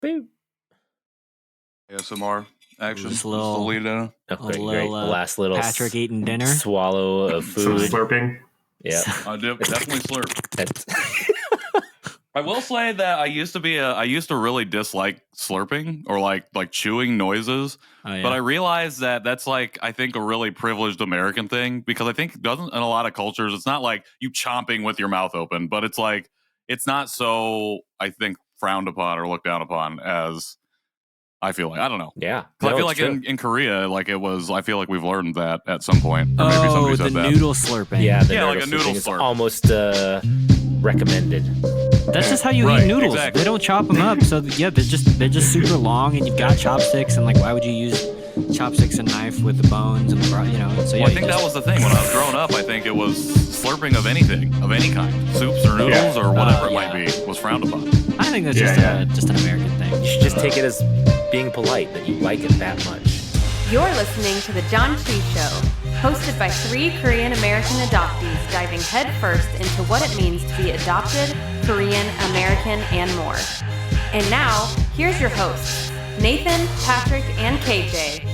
Boop. ASMR action. Just a little lead in. Okay, little, great. Last little Patrick eating dinner. swallow of Some food. slurping. Yeah. I definitely slurp. That's- I will say that I used to really dislike slurping or like chewing noises. Oh, yeah. But I realized that that's like, I think, a really privileged American thing, because I think in a lot of cultures, it's not like you chomping with your mouth open, but it's like, it's not so, I think, frowned upon or looked down upon as I feel like. I don't know. yeah. I feel like in Korea, like it was, I feel like we've learned that at some point. Or maybe somebody said the that. noodle slurping. Yeah, like a noodle is slurp. almost recommended. That's just how you Right, eat noodles. exactly. They don't chop them up, so yeah, they're just super long, and you've got chopsticks, and like, why would you use chopsticks and knife with the bones and the So yeah, Well, I think that was the thing when I was growing up. I think it was slurping of anything, of any kind, soups or noodles or whatever it might be, was frowned upon. I think that's just an American thing. You should just take it as being polite that you like it that much. You're listening to the Janchi Show, hosted by 3 Korean American adoptees diving headfirst into what it means to be adopted, Korean, American, and more. And now, here's your hosts, Nathan, Patrick, and KJ.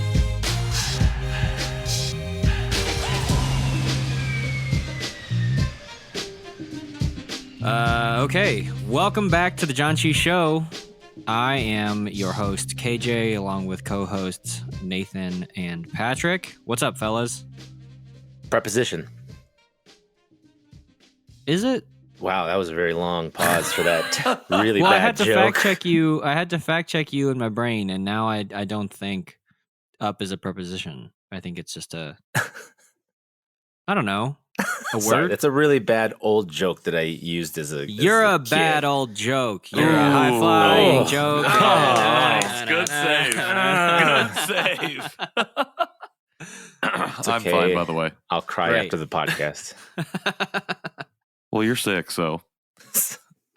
Okay, welcome back to the Janchi Show. I am your host, KJ, along with co-hosts Nathan and Patrick. What's up, fellas? Preposition. Is it? Wow, that was a very long pause for that really Well, bad I had to joke. fact check you. I had to fact check you in my brain, and now I don't think up is a preposition. I think it's just a. I don't know. A Sorry, word. that's a really bad old joke that I used as a. You're a kid. bad old joke. You're a high flying Oh. joke. Oh, nice. Good save. Good save. It's I'm okay. fine, by the way. I'll cry Great. after the podcast. Well, you're sick, so.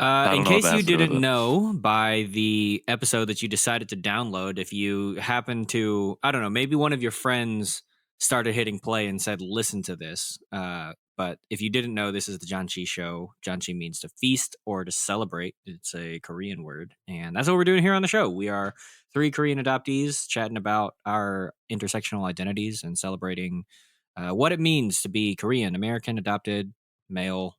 In don't know case what you that's to do with didn't it. know, by the episode that you decided to download, if you happen to, I don't know, maybe one of your friends started hitting play and said, listen to this. But if you didn't know, this is the Janchi Show. Janchi means to feast or to celebrate. It's a Korean word. And that's what we're doing here on the show. We are 3 Korean adoptees chatting about our intersectional identities and celebrating what it means to be Korean, American, adopted, male,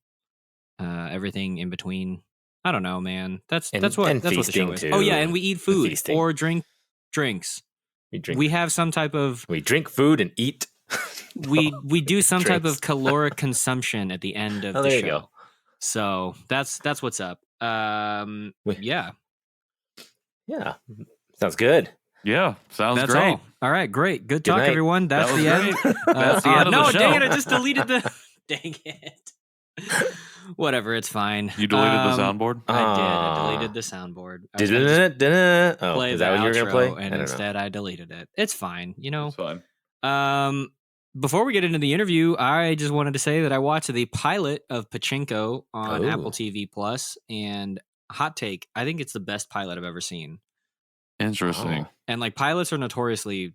everything in between. I don't know, man. That's what the show feasting, is. too. Oh yeah, and we eat food Feasting. or drink drinks. We have some type of drink food and eat. we do some type Drinks. of caloric consumption at the end of Oh, the there show. you go. So that's what's up. Yeah, Yeah, sounds good. Yeah, sounds that's great. all right, great, good Good talk, night. everyone. That's That was the end. great. That's the end of no, the show. dang it! I just deleted the. Dang it. Whatever, it's fine. You deleted the soundboard? I did. I Ah. deleted the soundboard. I was gonna just Oh, play is the that what you were gonna outro, play? and I don't know. instead I deleted it. It's fine, you know. It's fine. Before we get into the interview, I just wanted to say that I watched the pilot of Pachinko on Oh. Apple TV Plus, and hot take, I think it's the best pilot I've ever seen. Interesting. Oh. And like pilots are notoriously,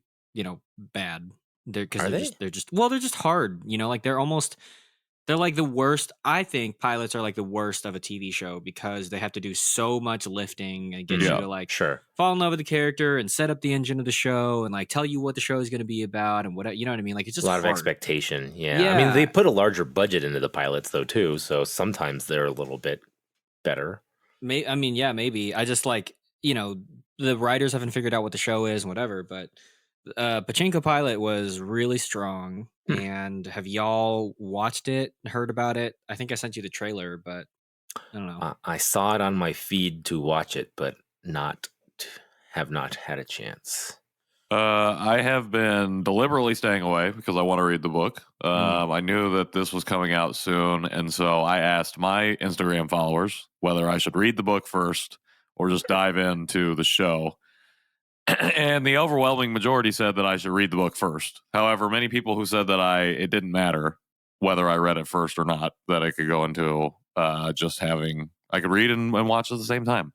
bad. They're Are they're just hard. Like they're like the worst. I think pilots are like the worst of a TV show because they have to do so much lifting and get you Yeah. to like Sure. fall in love with the character and set up the engine of the show and like tell you what the show is going to be about and what, you know what I mean? Like it's just A lot of hard. expectation. Yeah. I mean, they put a larger budget into the pilots though too, so sometimes they're a little bit better. Maybe. I just like, the writers haven't figured out what the show is and whatever, but Pachinko Pilot was really strong. And have y'all watched it, heard about it? I think I sent you the trailer, but I don't know. I saw it on my feed to watch it, but have not had a chance. I have been deliberately staying away because I want to read the book. I knew that this was coming out soon, and so I asked my Instagram followers whether I should read the book first or just dive into the show. And the overwhelming majority said that I should read the book first. However, many people who said that it didn't matter whether I read it first or not, that I could go into I could read and watch at the same time.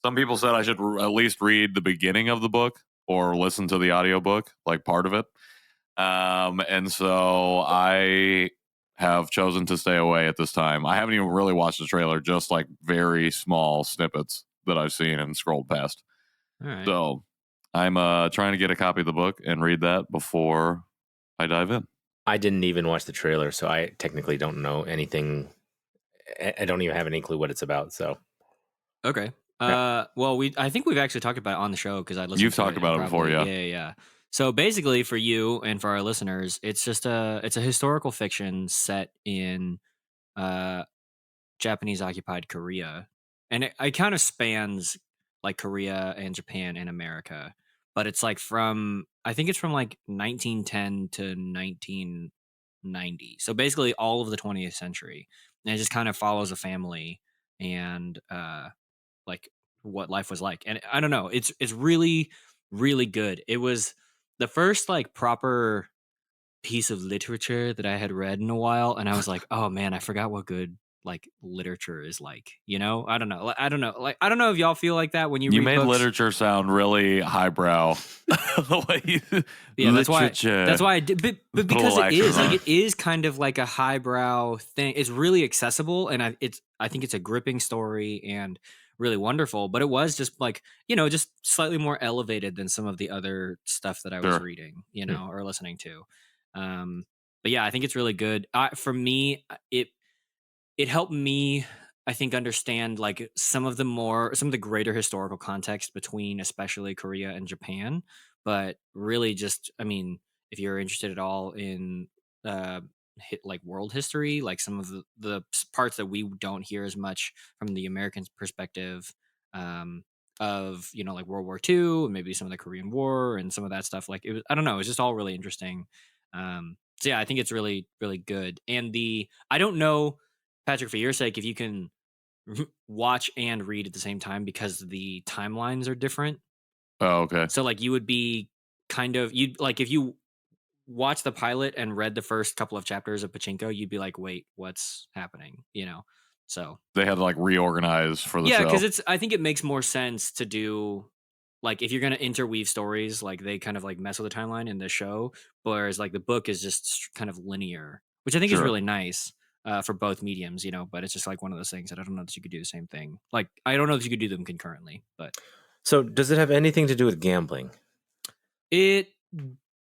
Some people said I should at least read the beginning of the book or listen to the audiobook, like part of it. And so I have chosen to stay away at this time. I haven't even really watched the trailer, just like very small snippets that I've seen and scrolled past. All right. So I'm trying to get a copy of the book and read that before I dive in. I didn't even watch the trailer, so I technically don't know anything. I don't even have any clue what it's about. So Okay. Well, I think we've actually talked about it on the show because I listened. You've to talked it about it before, yeah. Yeah. So basically, for you and for our listeners, it's just it's a historical fiction set in Japanese occupied Korea, and it kind of spans like Korea and Japan and America, but it's like I think it's from like 1910 to 1990. So basically, all of the 20th century, and it just kind of follows a family and like what life was like. And I don't know, it's really really good. It was the first like proper piece of literature that I had read in a while, and I was like, oh man, I forgot what good like literature is like, you know? I don't know, I don't know if y'all feel like that when you read made books. literature sound really highbrow. The way you Yeah, that's why I did, but because it is like on it is kind of like a highbrow thing. It's really accessible, and I think it's a gripping story and really wonderful, but it was just like, you know, just slightly more elevated than some of the other stuff that I was Sure. reading, you know, or listening to. But yeah, I think it's really good. For me, it helped me, I think, understand like some of the greater historical context between especially Korea and Japan. But really, just I mean, if you're interested at all in like world history, like some of the parts that we don't hear as much from the American perspective, of, you know, like World War II and maybe some of the Korean War and some of that stuff. Like it was, I don't know, it was just all really interesting. So yeah, I think it's really really good. And I don't know, Patrick, for your sake, if you can watch and read at the same time because the timelines are different. Oh, okay. So like you would be you'd like if you watch the pilot and read the first couple of chapters of Pachinko, you'd be like, wait, what's happening? You know? So they had to like reorganize for the yeah, show. because I think it makes more sense to do like if you're gonna interweave stories, like they kind of like mess with the timeline in the show, whereas like the book is just kind of linear, which I think is really nice. For both mediums, you know, but it's just like one of those things that I don't know that you could do the same thing. Like, I don't know if you could do them concurrently, but. So does it have anything to do with gambling? It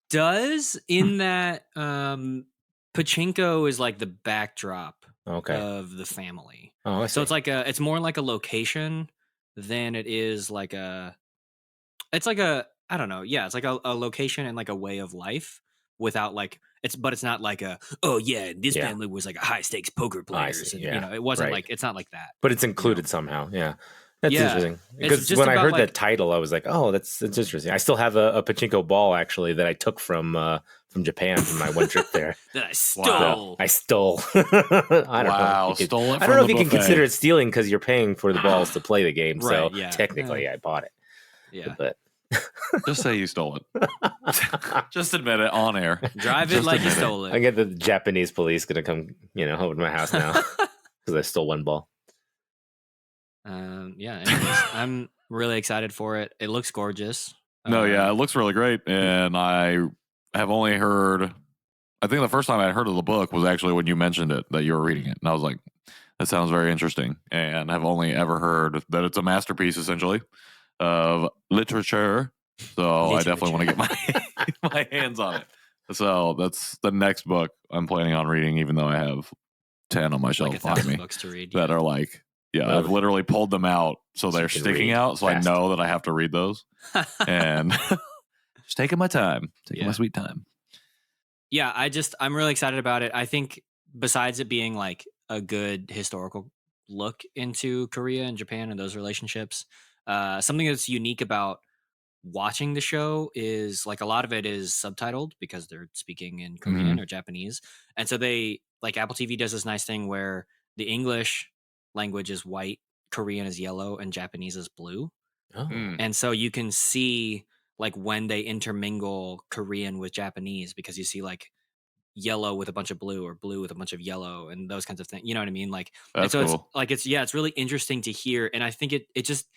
does, in that Pachinko is like the backdrop of the family. Oh, I see. So it's more like a location than it is like it's like I don't know. Yeah, it's like a location and like a way of life without like, but it's not like this family was like a high stakes poker players. And, you know, it wasn't like, it's not like that. But it's included somehow. Yeah. That's interesting. Because when I heard that title, I was like, oh, that's interesting. I still have a Pachinko ball actually that I took from Japan from my one trip there. That I stole. I stole. I don't know if you can consider it stealing because you're paying for the balls to play the game. Right, so technically I bought it. Yeah. But just say you stole it. Just admit it on air. Drive it like you stole it. I get the Japanese police going to come, you know, over to my house now because I stole one ball. Yeah. Anyways, I'm really excited for it. It looks gorgeous. It looks really great. And I have only heard, I think the first time I heard of the book was actually when you mentioned it, that you were reading it. And I was like, that sounds very interesting. And I've only ever heard that it's a masterpiece, essentially, of literature. So I definitely want to get my hands on it. So that's the next book I'm planning on reading, even though I have 10 on my shelf behind me books to read, that are like, I've literally pulled them out so they're sticking out. So fast. I know that I have to read those. And just taking my time, taking my sweet time. Yeah, I'm really excited about it. I think besides it being like a good historical look into Korea and Japan and those relationships, something that's unique about watching the show is like a lot of it is subtitled because they're speaking in Korean or Japanese. And so like Apple TV does this nice thing where the English language is white, Korean is yellow, and Japanese is blue. Oh. And so you can see like when they intermingle Korean with Japanese, because you see like yellow with a bunch of blue or blue with a bunch of yellow and those kinds of things. You know what I mean? Like, that's and so cool. It's like, it's really interesting to hear. And I think it just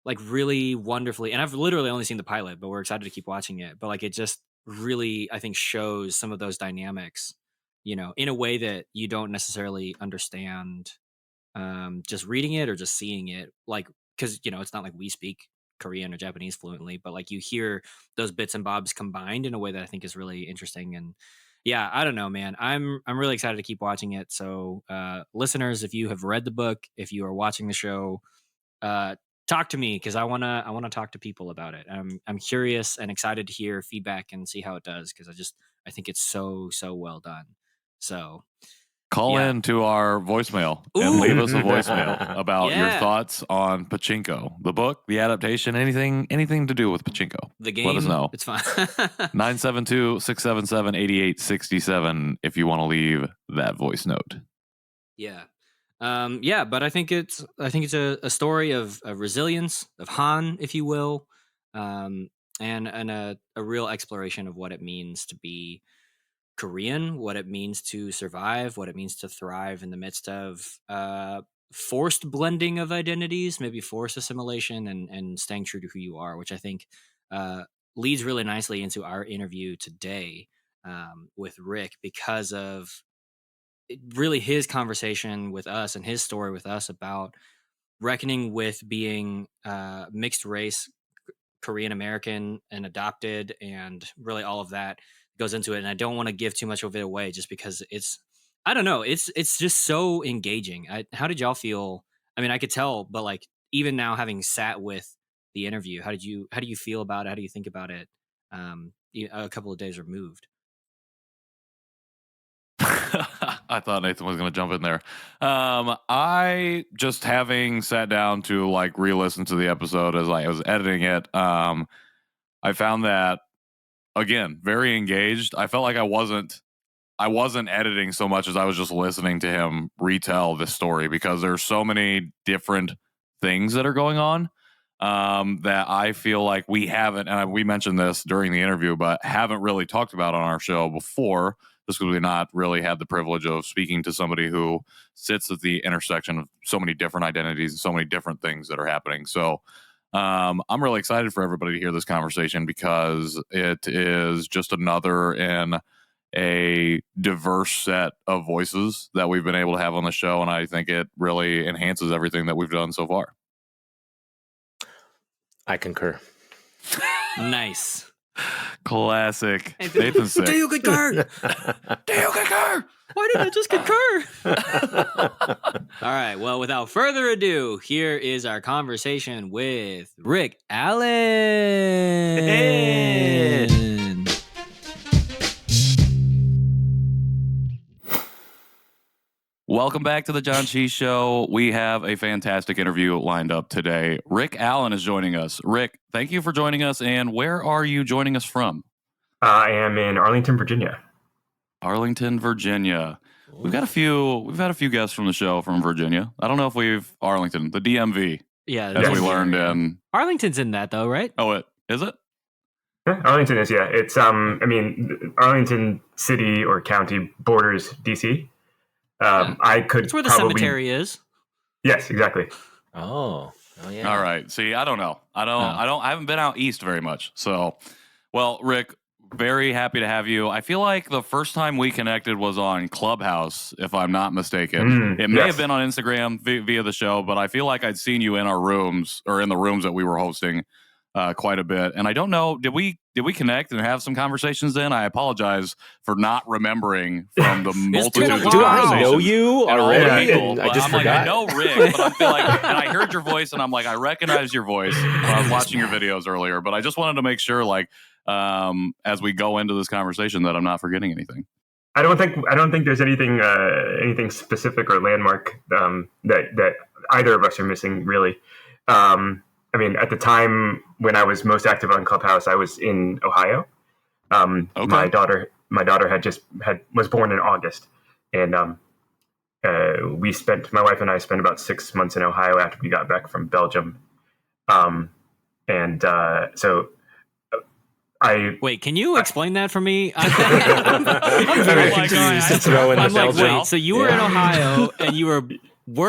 like really wonderfully, and I've literally only seen the pilot, but we're excited to keep watching it. But like, it just really, I think, shows some of those dynamics, you know, in a way that you don't necessarily understand just reading it or just seeing it, like because it's not like we speak Korean or Japanese fluently, but like you hear those bits and bobs combined in a way that I think is really interesting. And yeah, I don't know, man. I'm really excited to keep watching it. So listeners, if you have read the book, if you are watching the show, talk to me, because I wanna talk to people about it. I'm curious and excited to hear feedback and see how it does, because I think it's so well done. So call in to our voicemail and leave us a voicemail about your thoughts on Pachinko, the book, the adaptation, anything to do with Pachinko. The game. Let us know. It's fine. 972-677-8867 if you want to leave that voice note. Yeah. But I think it's a story of resilience, of Han, if you will, and a real exploration of what it means to be Korean, what it means to survive, what it means to thrive in the midst of forced blending of identities, maybe forced assimilation, and staying true to who you are, which I think leads really nicely into our interview today with Rick, because of really his conversation with us and his story with us about reckoning with being mixed race, Korean American, and adopted, and really all of that goes into it. And I don't want to give too much of it away, just because I don't know, it's just so engaging. How did y'all feel? I mean, I could tell, but like even now, having sat with the interview, how do you feel about it? How do you think about it? A couple of days removed. I thought Nathan was going to jump in there. I just, having sat down to like re-listen to the episode as I was editing it, I found that, again, very engaged. I felt like I wasn't editing so much as I was just listening to him retell this story, because there's so many different things that are going on that I feel like we haven't, and we mentioned this during the interview, but haven't really talked about on our show before, just because we've not really had the privilege of speaking to somebody who sits at the intersection of so many different identities and so many different things that are happening. So I'm really excited for everybody to hear this conversation, because it is just another in a diverse set of voices that we've been able to have on the show, and I think it really enhances everything that we've done so far. I concur. Nice. Classic. Nathan's sick. Do you concur? Do you concur? Why did I just concur? All right. Well, without further ado, here is our conversation with Rick Allen. Hey. Welcome back to the Janchi Show. We have a fantastic interview lined up today. Rick Allen is joining us. Rick, thank you for joining us. And where are you joining us from? I am in Arlington, Virginia. Arlington, Virginia. We've had a few guests from the show from Virginia. I don't know if Arlington, the DMV. Yeah, as we learned in Arlington's in that though, right? Oh, is it? Yeah, Arlington is. Yeah, it's Arlington City or County borders DC. It's where the cemetery is. Yes, exactly. Oh yeah. All right. See, I don't know. I haven't been out east very much. So, well, Rick, very happy to have you. I feel like the first time we connected was on Clubhouse, if I'm not mistaken. It may have been on Instagram via the show, but I feel like I'd seen you in our rooms, or in the rooms that we were hosting, quite a bit. And I don't know, did we connect and have some conversations then? I apologize for not remembering from the multitude of Do I know you already? I just forgot. I know Rick, but I feel like, and I heard your voice, and I'm like, I recognize your voice when I was watching your videos earlier, but I just wanted to make sure, like, as we go into this conversation, that I'm not forgetting anything. I don't think there's anything specific or landmark that either of us are missing, really. At the time when I was most active on Clubhouse, I was in Ohio. Okay. My daughter was born in August, and my wife and I spent about 6 months in Ohio after we got back from Belgium. Wait, can you explain that for me? I'm like, wait, so you were in Ohio and you were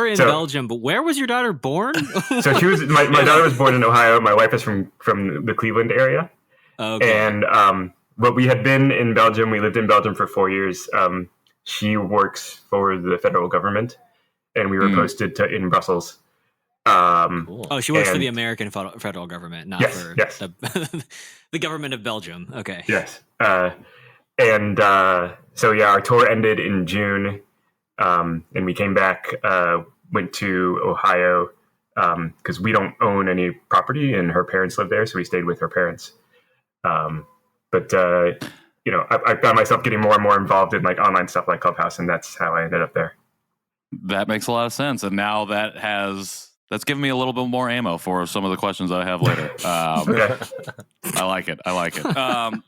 in Belgium, but where was your daughter born? So she was. My daughter was born in Ohio. My wife is from the Cleveland area. Okay. And but we had been in Belgium. We lived in Belgium for 4 years. She works for the federal government, and we were posted in Brussels. Cool. Oh, she works for the American federal government, not for the government of Belgium. Okay. Yes. So yeah, our tour ended in June, and we came back, went to Ohio, because we don't own any property, and her parents live there, so we stayed with her parents. But I found myself getting more and more involved in like online stuff like Clubhouse, and that's how I ended up there. That makes a lot of sense, and now that's given me a little bit more ammo for some of the questions that I have later. Okay. I like it.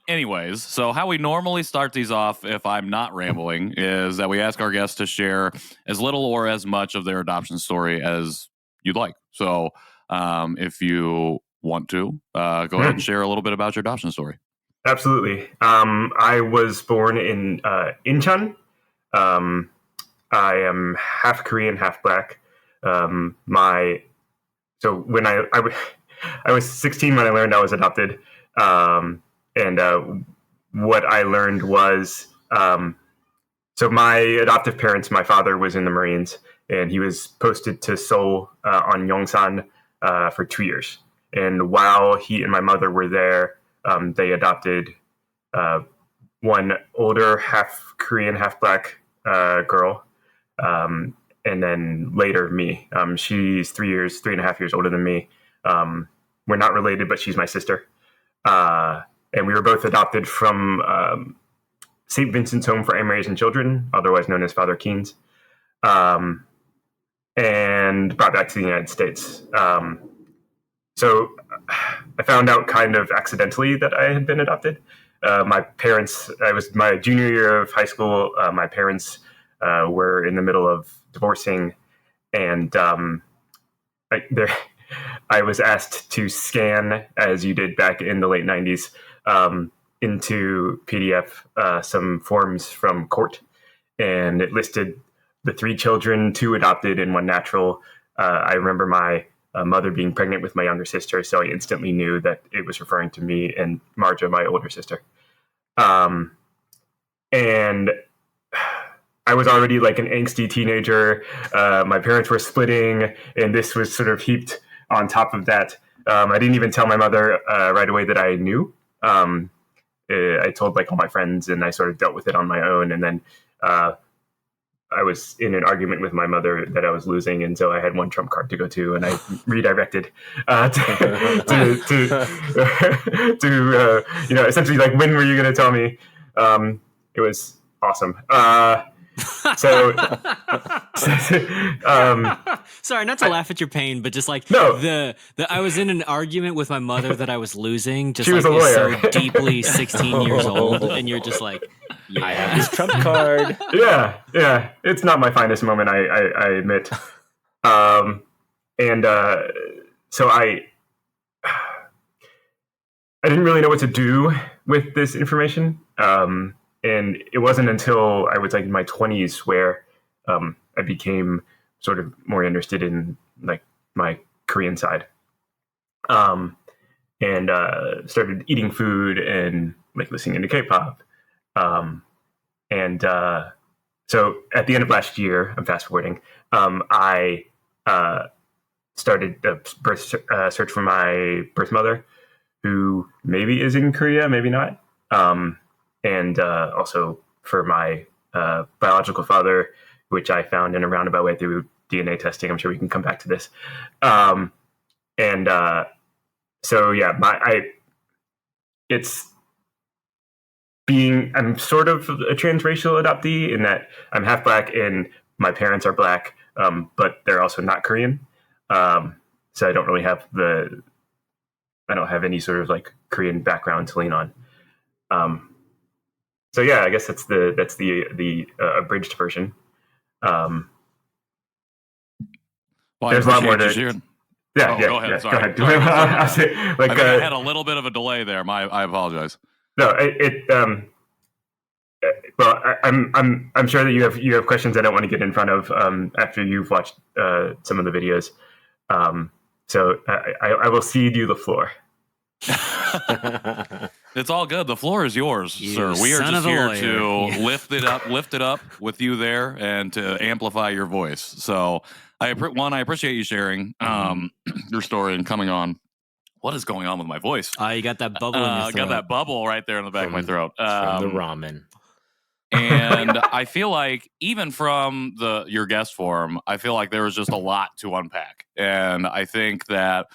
Anyways, so how we normally start these off, if I'm not rambling, is that we ask our guests to share as little or as much of their adoption story as you'd like. So if you want to, go ahead and share a little bit about your adoption story. Absolutely. I was born in Incheon. I am half Korean, half Black. So when I was 16 when I learned I was adopted, and what I learned was, so my adoptive parents, my father was in the Marines, and he was posted to Seoul on Yongsan for 2 years. And while he and my mother were there, they adopted one older half Korean, half Black girl. And then later me. She's 3.5 years older than me. We're not related, but she's my sister. And we were both adopted from St. Vincent's Home for Unraised Children, otherwise known as Father Keen's, and brought back to the United States. So I found out kind of accidentally that I had been adopted. My parents, I was my junior year of high school. My parents were in the middle of divorcing, and I was asked to scan, as you did back in the late 90s, into PDF some forms from court, and it listed the 3 children, 2 adopted and 1 natural. I remember my mother being pregnant with my younger sister, so I instantly knew that it was referring to me and Marja, my older sister. And I was already like an angsty teenager. My parents were splitting, and this was sort of heaped on top of that. I didn't even tell my mother right away that I knew. I told like all my friends, and I sort of dealt with it on my own. And then I was in an argument with my mother that I was losing, and so I had one trump card to go to, and I redirected to essentially like, when were you going to tell me? It was awesome. Sorry, not to laugh at your pain, but just like the I was in an argument with my mother that I was losing. Just she was like, a lawyer. so deeply 16 years old, and you're just like, yeah. I have this trump card. Yeah. It's not my finest moment, I admit. So I didn't really know what to do with this information. And it wasn't until I was like in my 20s where I became sort of more interested in like my Korean side, and started eating food and like listening to K-pop. So at the end of last year, I'm fast forwarding, I started a birth search for my birth mother, who maybe is in Korea, maybe not. And also for my biological father, which I found in a roundabout way through DNA testing. I'm sure we can come back to this. I'm sort of a transracial adoptee in that I'm half Black and my parents are Black, but they're also not Korean. So I don't really have any sort of like Korean background to lean on. So yeah, I guess that's the abridged version. Well, there's a lot more to. Go ahead. Sorry. Go ahead. I had a little bit of a delay there. I apologize. No, well, I'm sure that you have questions I don't want to get in front of after you've watched some of the videos. So I will cede you the floor. It's all good. The floor is yours, sir. We are just here to lift it up with you there and to amplify your voice. So I appreciate you sharing your story and coming on. What is going on with my voice? You got that bubble in your throat. Got that bubble right there in the back of my throat. From the ramen. And I feel like even from your guest forum, I feel like there was just a lot to unpack. And I think that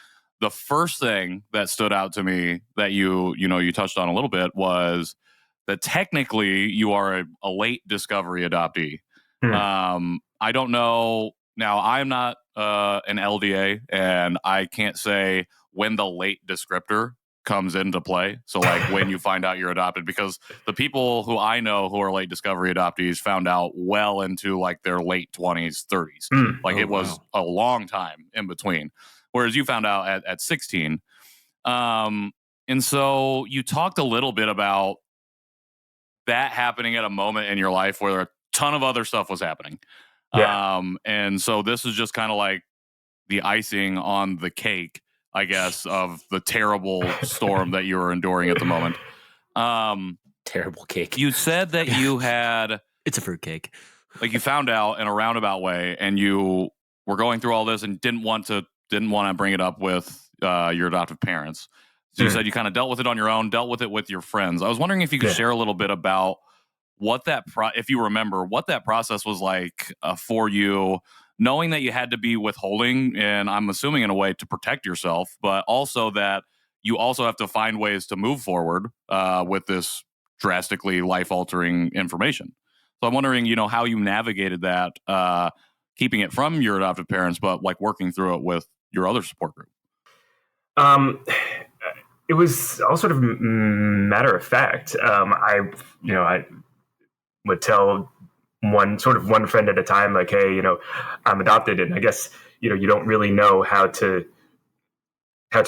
the first thing that stood out to me that you touched on a little bit was that technically you are a late discovery adoptee. I don't know. Now, I'm not an LDA, and I can't say when the late descriptor comes into play. So like when you find out you're adopted, because the people who I know who are late discovery adoptees found out well into like their late 20s, 30s. It was a long time in between. Whereas you found out at 16. And so you talked a little bit about that happening at a moment in your life where a ton of other stuff was happening. Yeah. And so this is just kind of like the icing on the cake, I guess, of the terrible storm that you were enduring at the moment. Terrible cake. You said that you had... It's a fruit cake. Like you found out in a roundabout way, and you were going through all this and didn't want to bring it up with your adoptive parents. So you said you kind of dealt with it on your own, dealt with it with your friends. I was wondering if you could share a little bit about what that if you remember what that process was like for you, knowing that you had to be withholding, and I'm assuming in a way to protect yourself, but also that you also have to find ways to move forward with this drastically life-altering information. So I'm wondering, how you navigated that, keeping it from your adoptive parents, but like working through it with your other support group. It was all sort of matter of fact. I would tell one friend at a time, like, hey, I'm adopted. And I guess, you don't really know how to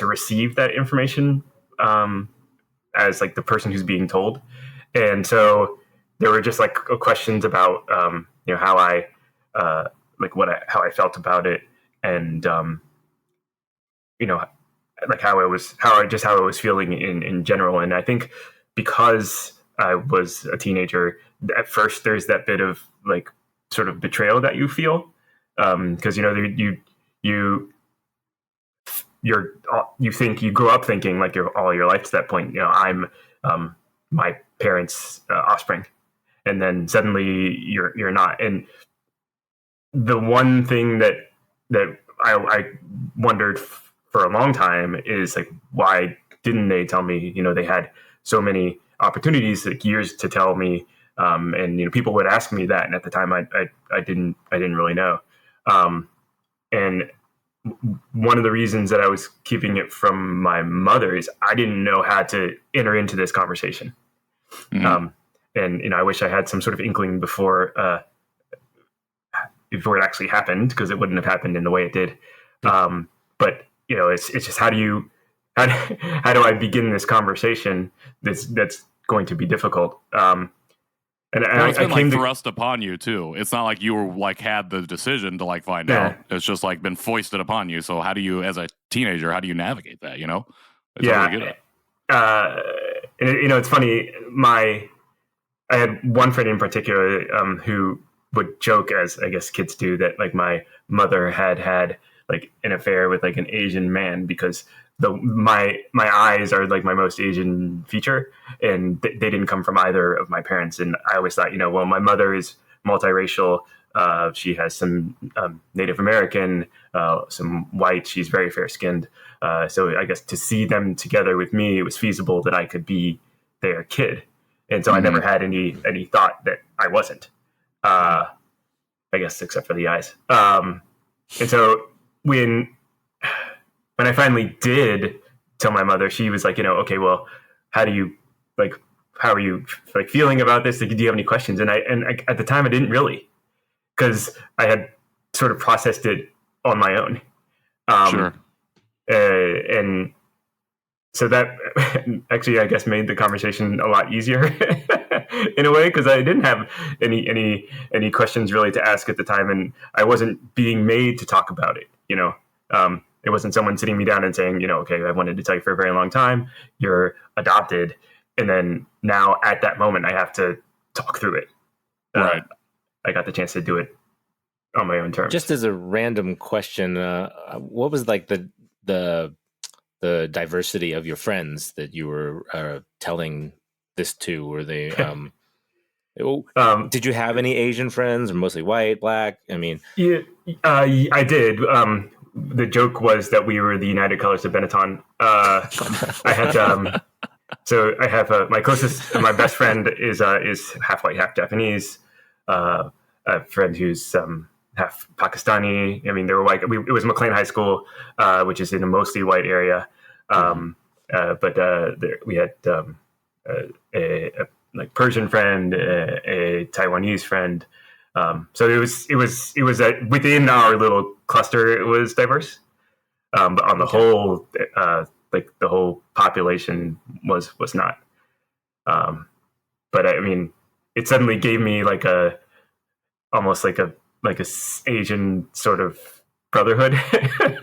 receive that information as like the person who's being told. And so there were just like questions about, how I felt about it. And, like how I was feeling in general. And I think because I was a teenager, at first there's that bit of like sort of betrayal that you feel. Cause you think you grow up thinking like all your life to that point, I'm my parents' offspring. And then suddenly you're not. And the one thing that I wondered for a long time is like, why didn't they tell me? They had so many opportunities, like years to tell me, and people would ask me that, and at the time I didn't really know. And one of the reasons that I was keeping it from my mother is I didn't know how to enter into this conversation. And I wish I had some sort of inkling before it actually happened, because it wouldn't have happened in the way it did. But it's just how do I begin this conversation that's going to be difficult. It's been like thrust upon you too. It's not like you were like had the decision to like find out. It's just like been foisted upon you. So how do you, as a teenager, how do you navigate that? Really it's funny. I had one friend in particular who would joke, as I guess kids do, that like my mother had like an affair with like an Asian man, because my eyes are like my most Asian feature, and they didn't come from either of my parents. And I always thought, well, my mother is multiracial. She has some Native American, some white. She's very fair skinned. So I guess to see them together with me, it was feasible that I could be their kid. And so I never had any thought that I wasn't. I guess except for the eyes. And so when I finally did tell my mother, she was like, okay, well, how are you like feeling about this? Like, do you have any questions? And I at the time I didn't really, because I had sort of processed it on my own. Sure. And so that actually, I guess, made the conversation a lot easier in a way, because I didn't have any questions really to ask at the time, and I wasn't being made to talk about it. It wasn't someone sitting me down and saying, okay, I wanted to tell you for a very long time, you're adopted, and then now at that moment I have to talk through it. Right. I got the chance to do it on my own terms. Just as a random question, what was like the diversity of your friends that you were telling this to? Were they did you have any Asian friends, or mostly white, black? I mean, yeah, I did. The joke was that we were the United Colors of Benetton. I had so I have my my best friend is half white, half Japanese. A friend who's half Pakistani. I mean, they were white. It was McLean High School, which is in a mostly white area. But we had a like Persian friend, a Taiwanese friend. So it was within our little cluster, it was diverse. But on the whole, like the whole population was not. But I mean, it suddenly gave me like almost like a Asian sort of brotherhood.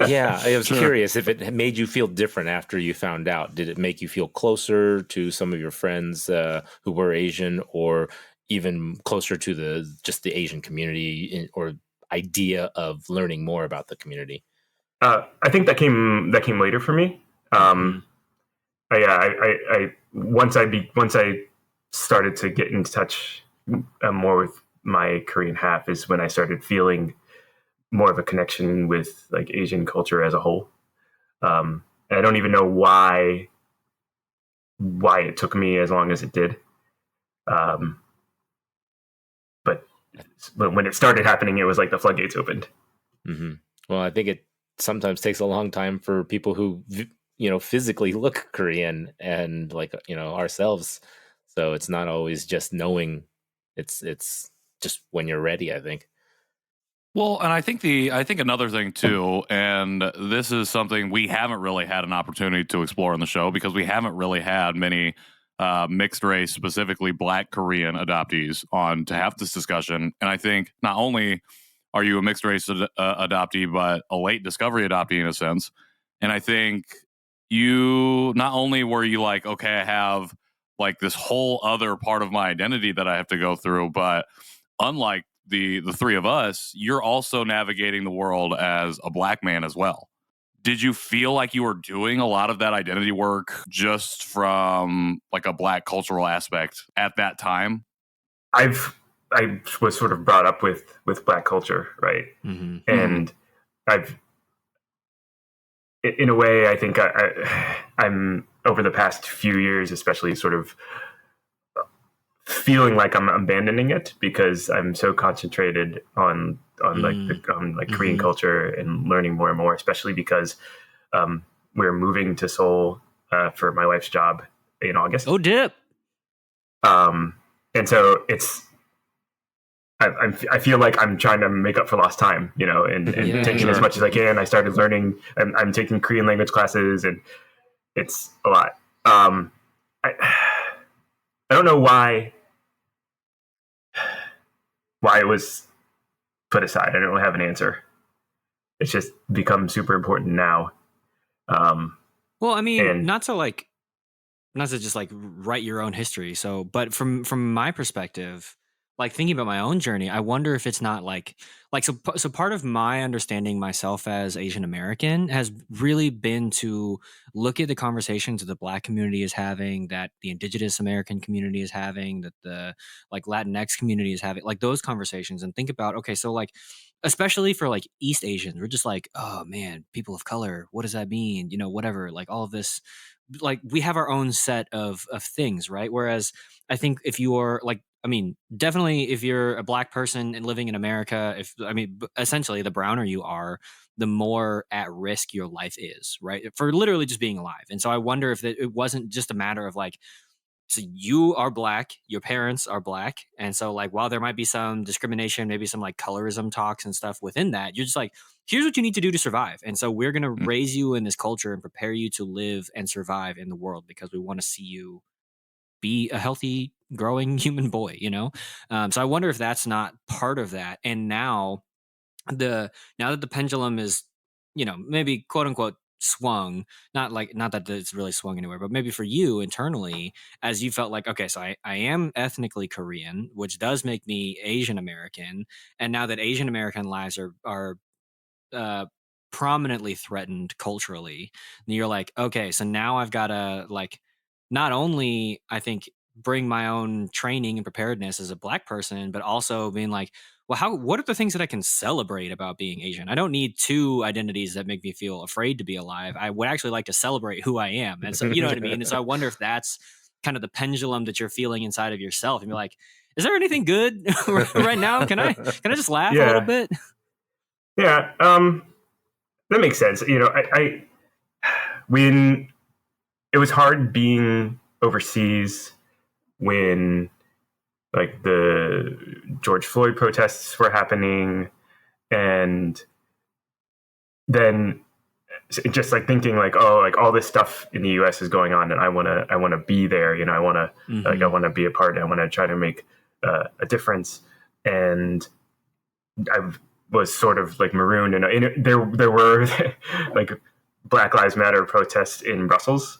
Yeah, I was curious if it made you feel different after you found out. Did it make you feel closer to some of your friends who were Asian, or even closer to the Asian community, or idea of learning more about the community? I think that came later for me. I once I started to get in touch more with my Korean half is when I started feeling more of a connection with like Asian culture as a whole. And I don't even know why it took me as long as it did. But when it started happening, it was like the floodgates opened. Mm-hmm. Well, I think it sometimes takes a long time for people who, physically look Korean and like, ourselves. So it's not always just knowing. It's just when you're ready, I think. Well, and I think another thing too, and this is something we haven't really had an opportunity to explore on the show because we haven't really had many mixed race, specifically Black Korean adoptees on to have this discussion. And I think not only are you a mixed race adoptee, but a late discovery adoptee in a sense. And I think you not only were you like, okay, I have like this whole other part of my identity that I have to go through, but unlike the three of us, you're also navigating the world as a Black man as well. Did you feel like you were doing a lot of that identity work just from like a Black cultural aspect at that time? I was sort of brought up with Black culture, right? Mm-hmm. And I've, in a way, I think I'm over the past few years, especially sort of feeling like I'm abandoning it because I'm so concentrated on Korean culture and learning more and more, especially because we're moving to Seoul for my wife's job in August. Oh, dip. And so I feel like I'm trying to make up for lost time, and taking as much as I can. I started learning. I'm taking Korean language classes, and it's a lot. I don't know why it was put aside. I don't have an answer. It's just become super important now. Well, I mean, not to just like write your own history. So, but from my perspective, like thinking about my own journey, I wonder if it's not so part of my understanding myself as Asian American has really been to look at the conversations that the Black community is having, that the Indigenous American community is having, that the like Latinx community is having, like those conversations, and think about, okay, so like, especially for like East Asians, we're just like, oh man, people of color, what does that mean? Whatever, like all of this, like we have our own set of things, right? Whereas I think if you're like, definitely if you're a Black person and living in America, essentially the browner you are, the more at risk your life is, right? For literally just being alive. And so I wonder if it wasn't just a matter of like, so you are Black, your parents are Black. And so like, while there might be some discrimination, maybe some like colorism talks and stuff within that, you're just like, here's what you need to do to survive. And so we're going to raise you in this culture and prepare you to live and survive in the world because we want to see you be a healthy, growing human boy, So I wonder if that's not part of that. And now that the pendulum is, maybe quote unquote swung, not that it's really swung anywhere, but maybe for you internally, as you felt like, okay, so I am ethnically Korean, which does make me Asian American, and now that Asian American lives are uh, prominently threatened culturally, and you're like, okay, so now I've got to like not only I think bring my own training and preparedness as a Black person, but also being like, well, what are the things that I can celebrate about being Asian? I don't need two identities that make me feel afraid to be alive. I would actually like to celebrate who I am. And so, you know what I mean? And so I wonder if that's kind of the pendulum that you're feeling inside of yourself, and you're like, is there anything good right now? Can I just laugh a little bit? Yeah. That makes sense. You know, I when it was hard being overseas when like the George Floyd protests were happening, and then just like thinking like, oh, like all this stuff in the US is going on, and I want to be there, you know, I want to like, I want to be a part, I want to try to make a difference. And I was sort of like marooned, and there were like Black Lives Matter protests in Brussels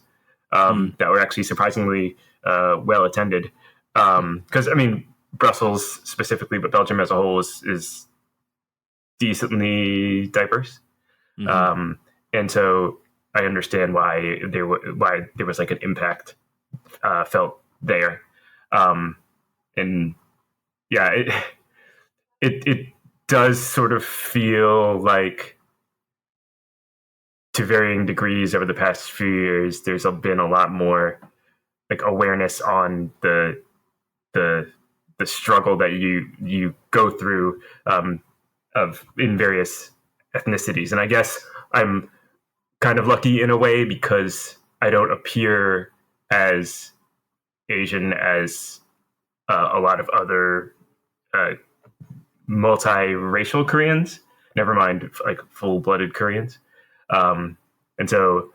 that were actually surprisingly well attended. Because I mean, Brussels specifically, but Belgium as a whole is decently diverse. And so I understand why there was like an impact felt there. And yeah, it does sort of feel like, to varying degrees over the past few years, there's been a lot more like awareness on the struggle that you go through in various ethnicities. And I guess I'm kind of lucky in a way because I don't appear as Asian as a lot of other multiracial Koreans, never mind like full-blooded Koreans. And so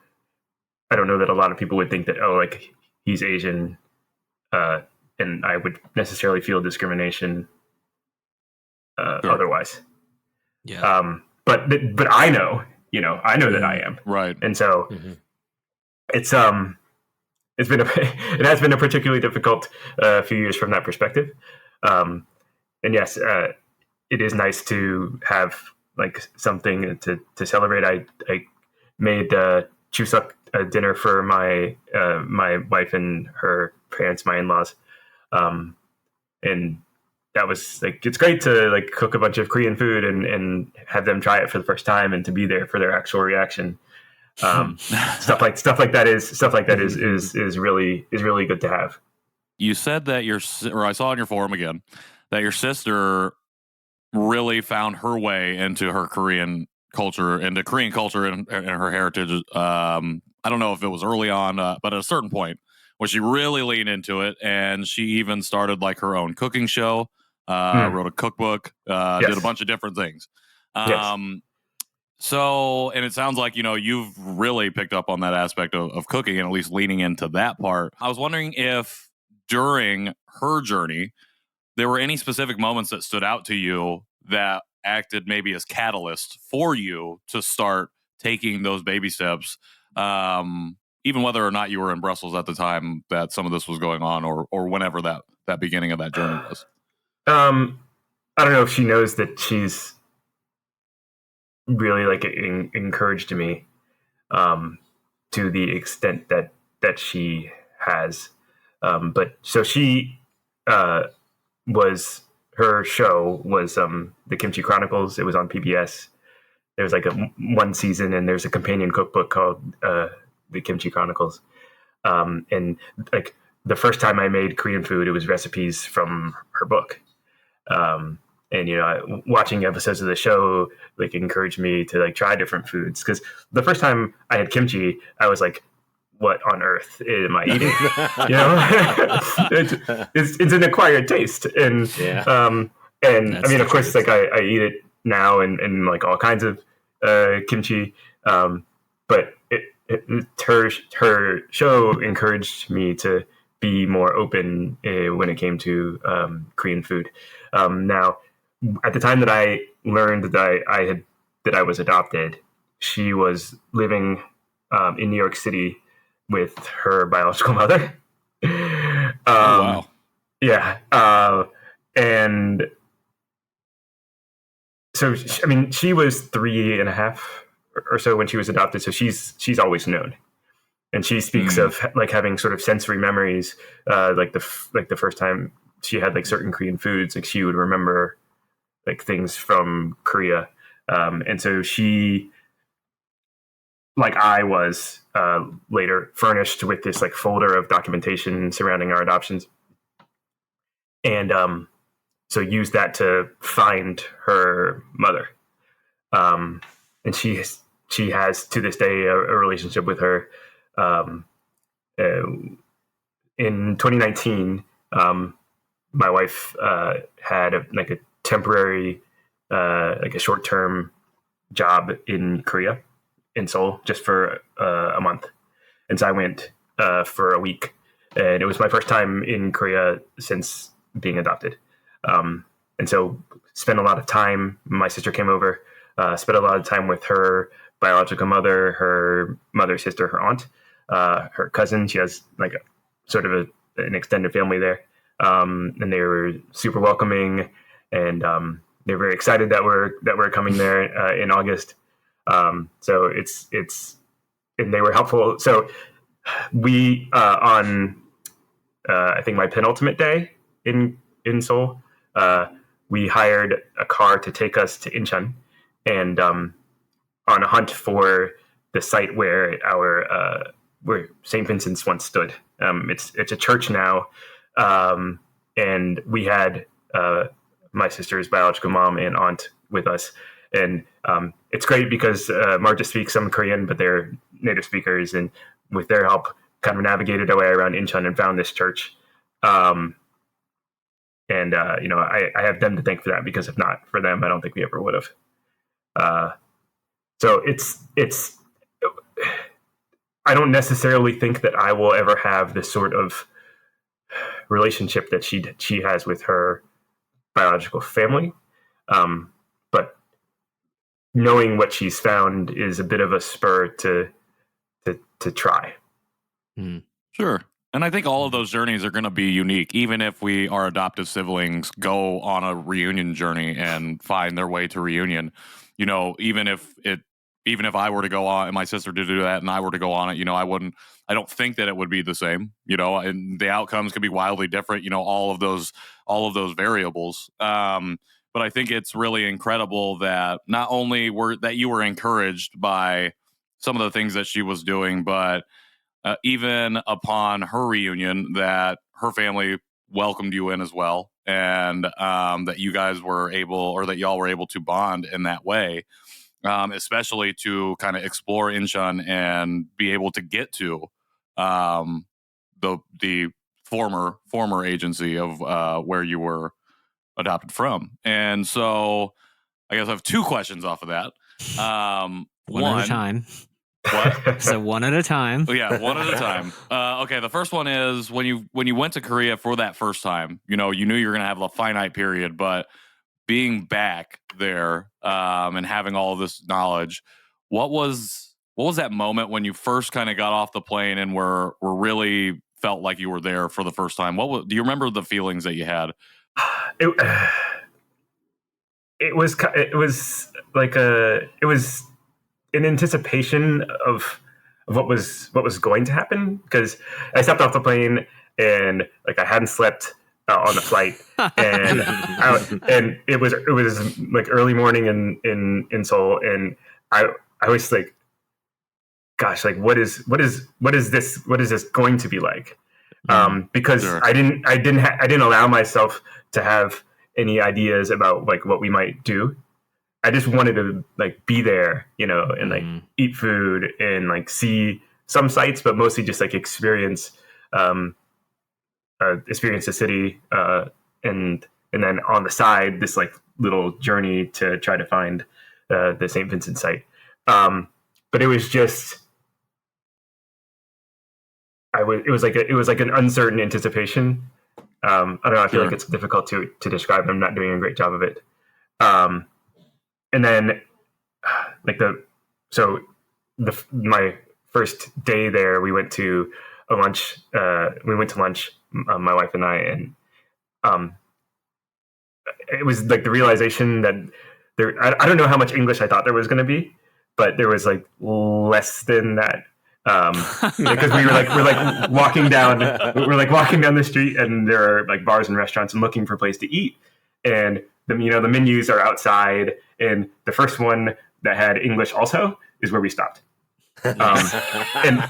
I don't know that a lot of people would think that, oh, like he's Asian, and I would necessarily feel discrimination Sure. otherwise. Yeah. But I know, I know that I am. Right. And so it has been a particularly difficult few years from that perspective. And yes, it is nice to have like something to celebrate. I made Chuseok dinner for my wife and her parents, my in-laws, and that was like, it's great to like cook a bunch of Korean food and have them try it for the first time and to be there for their actual reaction. Stuff like that is really good to have. You said that I saw on your forum again that your sister really found her way into her Korean culture, and her heritage. I don't know if it was early on, but at a certain point where she really leaned into it, and she even started like her own cooking show, wrote a cookbook, did a bunch of different things. So, and it sounds like, you've really picked up on that aspect of cooking and at least leaning into that part. I was wondering if during her journey, there were any specific moments that stood out to you that acted maybe as catalyst for you to start taking those baby steps, even whether or not you were in Brussels at the time that some of this was going on, or whenever that beginning of that journey was. I don't know if she knows that she's really like encouraged me to the extent that she has. But so she her show was the Kimchi Chronicles. It was on PBS. There was like one season, and there's a companion cookbook called the Kimchi Chronicles. And like the first time I made Korean food, it was recipes from her book. And watching episodes of the show like encouraged me to like try different foods, because the first time I had kimchi, I was like, what on earth am I eating? It's an acquired taste. And I mean, of course, like I eat it now and like all kinds of kimchi. But her show encouraged me to be more open when it came to Korean food. Now, at the time that I learned that I was adopted, she was living in New York City with her biological mother. Wow. Yeah. And so, she was 3.5 or so when she was adopted. So she's always known. And she speaks of like having sort of sensory memories, like the first time she had like certain Korean foods, like she would remember like things from Korea. And so she, like I was later, furnished with this like folder of documentation surrounding our adoptions, and so used that to find her mother. And she has to this day a relationship with her. In 2019, my wife had a temporary, like a short-term job in Korea, in Seoul, just for a month. And so I went for a week, and it was my first time in Korea since being adopted. And so spent a lot of time. My sister came over, spent a lot of time with her biological mother, her mother's sister, her aunt, her cousin. She has like an extended family there. And they were super welcoming, and they're very excited that we're coming there in August. So it's and they were helpful. So we on I think my penultimate day in Seoul, we hired a car to take us to Incheon, and on a hunt for the site where where St. Vincent's once stood. It's a church now, and we had my sister's biological mom and aunt with us, and it's great because Marta speaks some Korean, but they're native speakers, and with their help, kind of navigated our way around Incheon and found this church. And I have them to thank for that, because if not for them, I don't think we ever would have. So it's. I don't necessarily think that I will ever have this sort of relationship that she has with her biological family, but knowing what she's found is a bit of a spur to try. Sure. And I think all of those journeys are going to be unique, even if our adoptive siblings go on a reunion journey and find their way to reunion. Even if I were to go on and my sister did do that and I were to go on it, I don't think that it would be the same, and the outcomes could be wildly different, all of those variables. But I think it's really incredible that not only that you were encouraged by some of the things that she was doing, but even upon her reunion, that her family welcomed you in as well, and that you guys were able, or that y'all were able to bond in that way, especially to kind of explore Incheon and be able to get to the former agency of where you were adopted from. And so I guess I have two questions off of that. One at a time. What? So one at a time. Yeah, one at a time. Okay, the first one is when you went to Korea for that first time, you knew you were going to have a finite period, but being back there and having all of this knowledge, what was that moment when you first kind of got off the plane and were really felt like you were there for the first time? Do you remember the feelings that you had? It was in anticipation of what was going to happen, because I stepped off the plane and like I hadn't slept on the flight, and and it was like early morning in Seoul, and I was like, gosh, like what is this going to be like? Because sure. I didn't allow myself to have any ideas about like what we might do. I just wanted to like be there, and like eat food and like see some sights, but mostly just like experience the city, and then on the side, this like little journey to try to find the St. Vincent site. But it was just, it was like an uncertain anticipation. I don't know. I feel like it's difficult to describe. I'm not doing a great job of it. And then like my first day there, we went to a lunch. We went to lunch, my wife and I, and it was like the realization that there. I don't know how much English I thought there was going to be, but there was like less than that. Because we're walking down the street, and there are like bars and restaurants, and looking for a place to eat, and the menus are outside, and the first one that had English also is where we stopped. And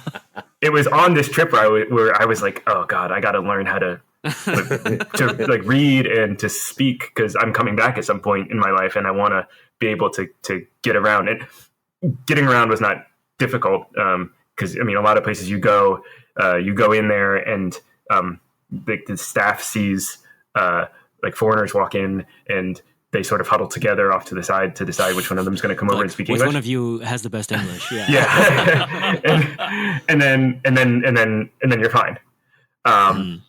it was on this trip where I was like, oh God, I got to learn how to like read and to speak, because I'm coming back at some point in my life, and I want to be able to get around. And getting around was not difficult, because I mean, a lot of places you go in there, and the staff sees like foreigners walk in, and they sort of huddle together off to the side to decide which one of them is going to come over and speak English. Which one of you has the best English? Yeah. Yeah. and then you're fine. And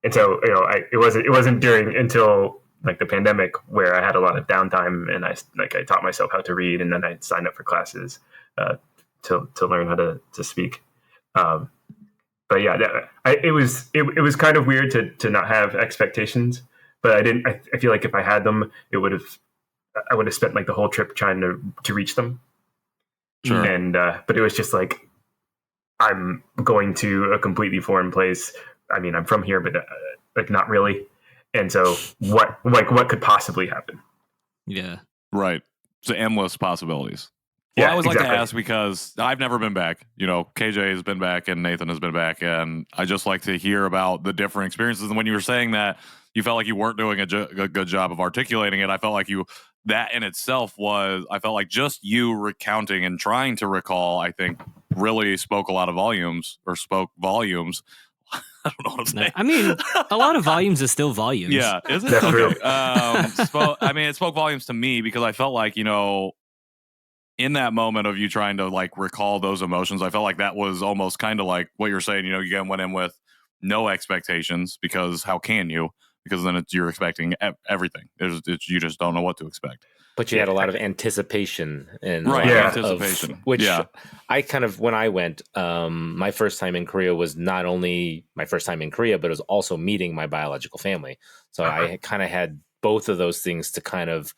so, it wasn't until like the pandemic where I had a lot of downtime, and I taught myself how to read, and then I signed up for classes to learn how to speak. But yeah, it was kind of weird to not have expectations. But I feel like if I had them, I would have spent like the whole trip trying to reach them. Sure. And but it was just like, I'm going to a completely foreign place. I mean, I'm from here, but like not really. And so what could possibly happen? Yeah. Right. So endless possibilities. Well, Yeah, I always like exactly. to ask, because I've never been back. KJ has been back and Nathan has been back, and I just like to hear about the different experiences. And when you were saying that you felt like you weren't doing a good job of articulating it, I felt like that in itself I felt like just you recounting and trying to recall, I think, really spoke volumes. I don't know what I'm saying. I mean, a lot of volumes is still volumes. Yeah, is it? That's true. It spoke volumes to me, because I felt like, in that moment of you trying to like recall those emotions, I felt like that was almost kind of like what you're saying. You went in with no expectations, because how can you? Because then you're expecting everything. You just don't know what to expect. But you had a lot of anticipation and anticipation. Which I kind of, when I went, my first time in Korea was not only my first time in Korea, but it was also meeting my biological family. So I kind of had both of those things to kind of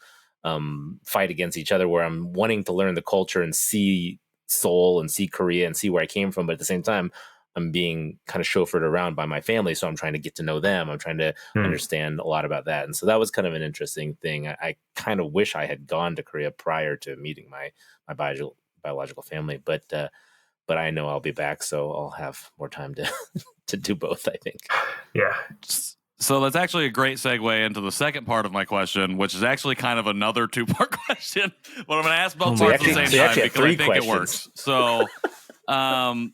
fight against each other, where I'm wanting to learn the culture and see Seoul and see Korea and see where I came from, but at the same time I'm being kind of chauffeured around by my family, so I'm trying to get to know them. I'm trying to understand a lot about that, and so that was kind of an interesting thing. I kind of wish I had gone to Korea prior to meeting my biological family, but I know I'll be back, so I'll have more time to do both, I think. Yeah. So that's actually a great segue into the second part of my question, which is actually kind of another two-part question, but I'm going to ask both parts at the same time, because I think it works. So, in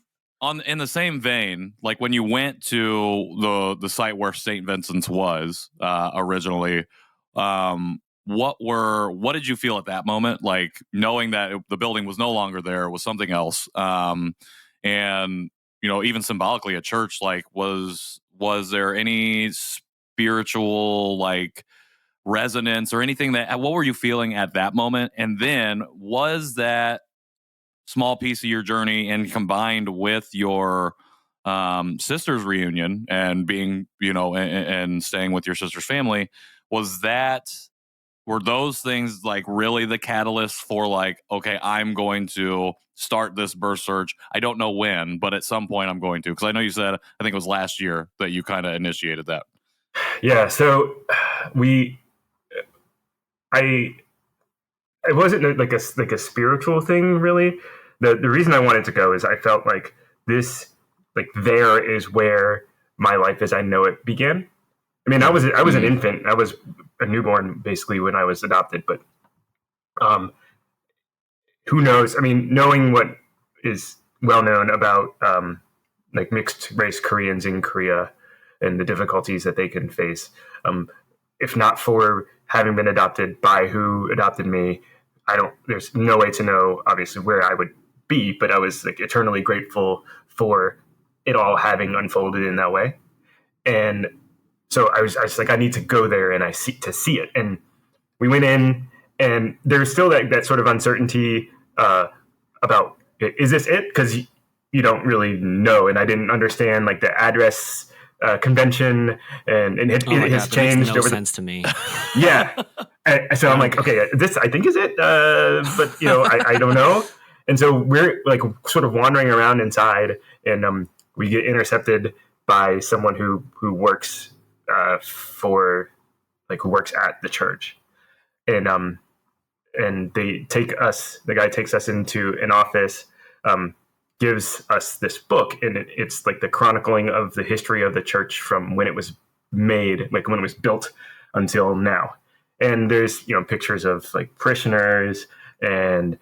the same vein, like when you went to the site where St. Vincent's was originally, what did you feel at that moment? Like knowing that the building was no longer there, was something else, and even symbolically, a church, like was there any spiritual like resonance or anything what were you feeling at that moment? And then was that small piece of your journey, and combined with your sister's reunion and being, and staying with your sister's family, were those things like really the catalyst for like, okay, I'm going to start this birth search? I don't know when, but at some point I'm going to, because I know you said, I think it was last year that you kind of initiated that. Yeah. So it wasn't like a spiritual thing, really. The reason I wanted to go is I felt like there is where my life as I know it began. I mean, I was an infant. I was a newborn basically when I was adopted, but who knows? I mean, knowing what is well known about like mixed race Koreans in Korea and the difficulties that they can face, if not for having been adopted by who adopted me, there's no way to know obviously where I would be, but I was like eternally grateful for it all having unfolded in that way. And so I was like, I need to go there and to see it. And we went in, and there's still that sort of uncertainty about is this it? Because you don't really know, and I didn't understand like the address convention, and it has God, changed makes no over sense to me. Yeah. So I'm like, okay, this I think is it, but I don't know. And so we're like sort of wandering around inside, and we get intercepted by someone who works who works at the church, and they take us. The guy takes us into an office, gives us this book, and it's like the chronicling of the history of the church from when it was made, like when it was built until now. And there's pictures of like parishioners and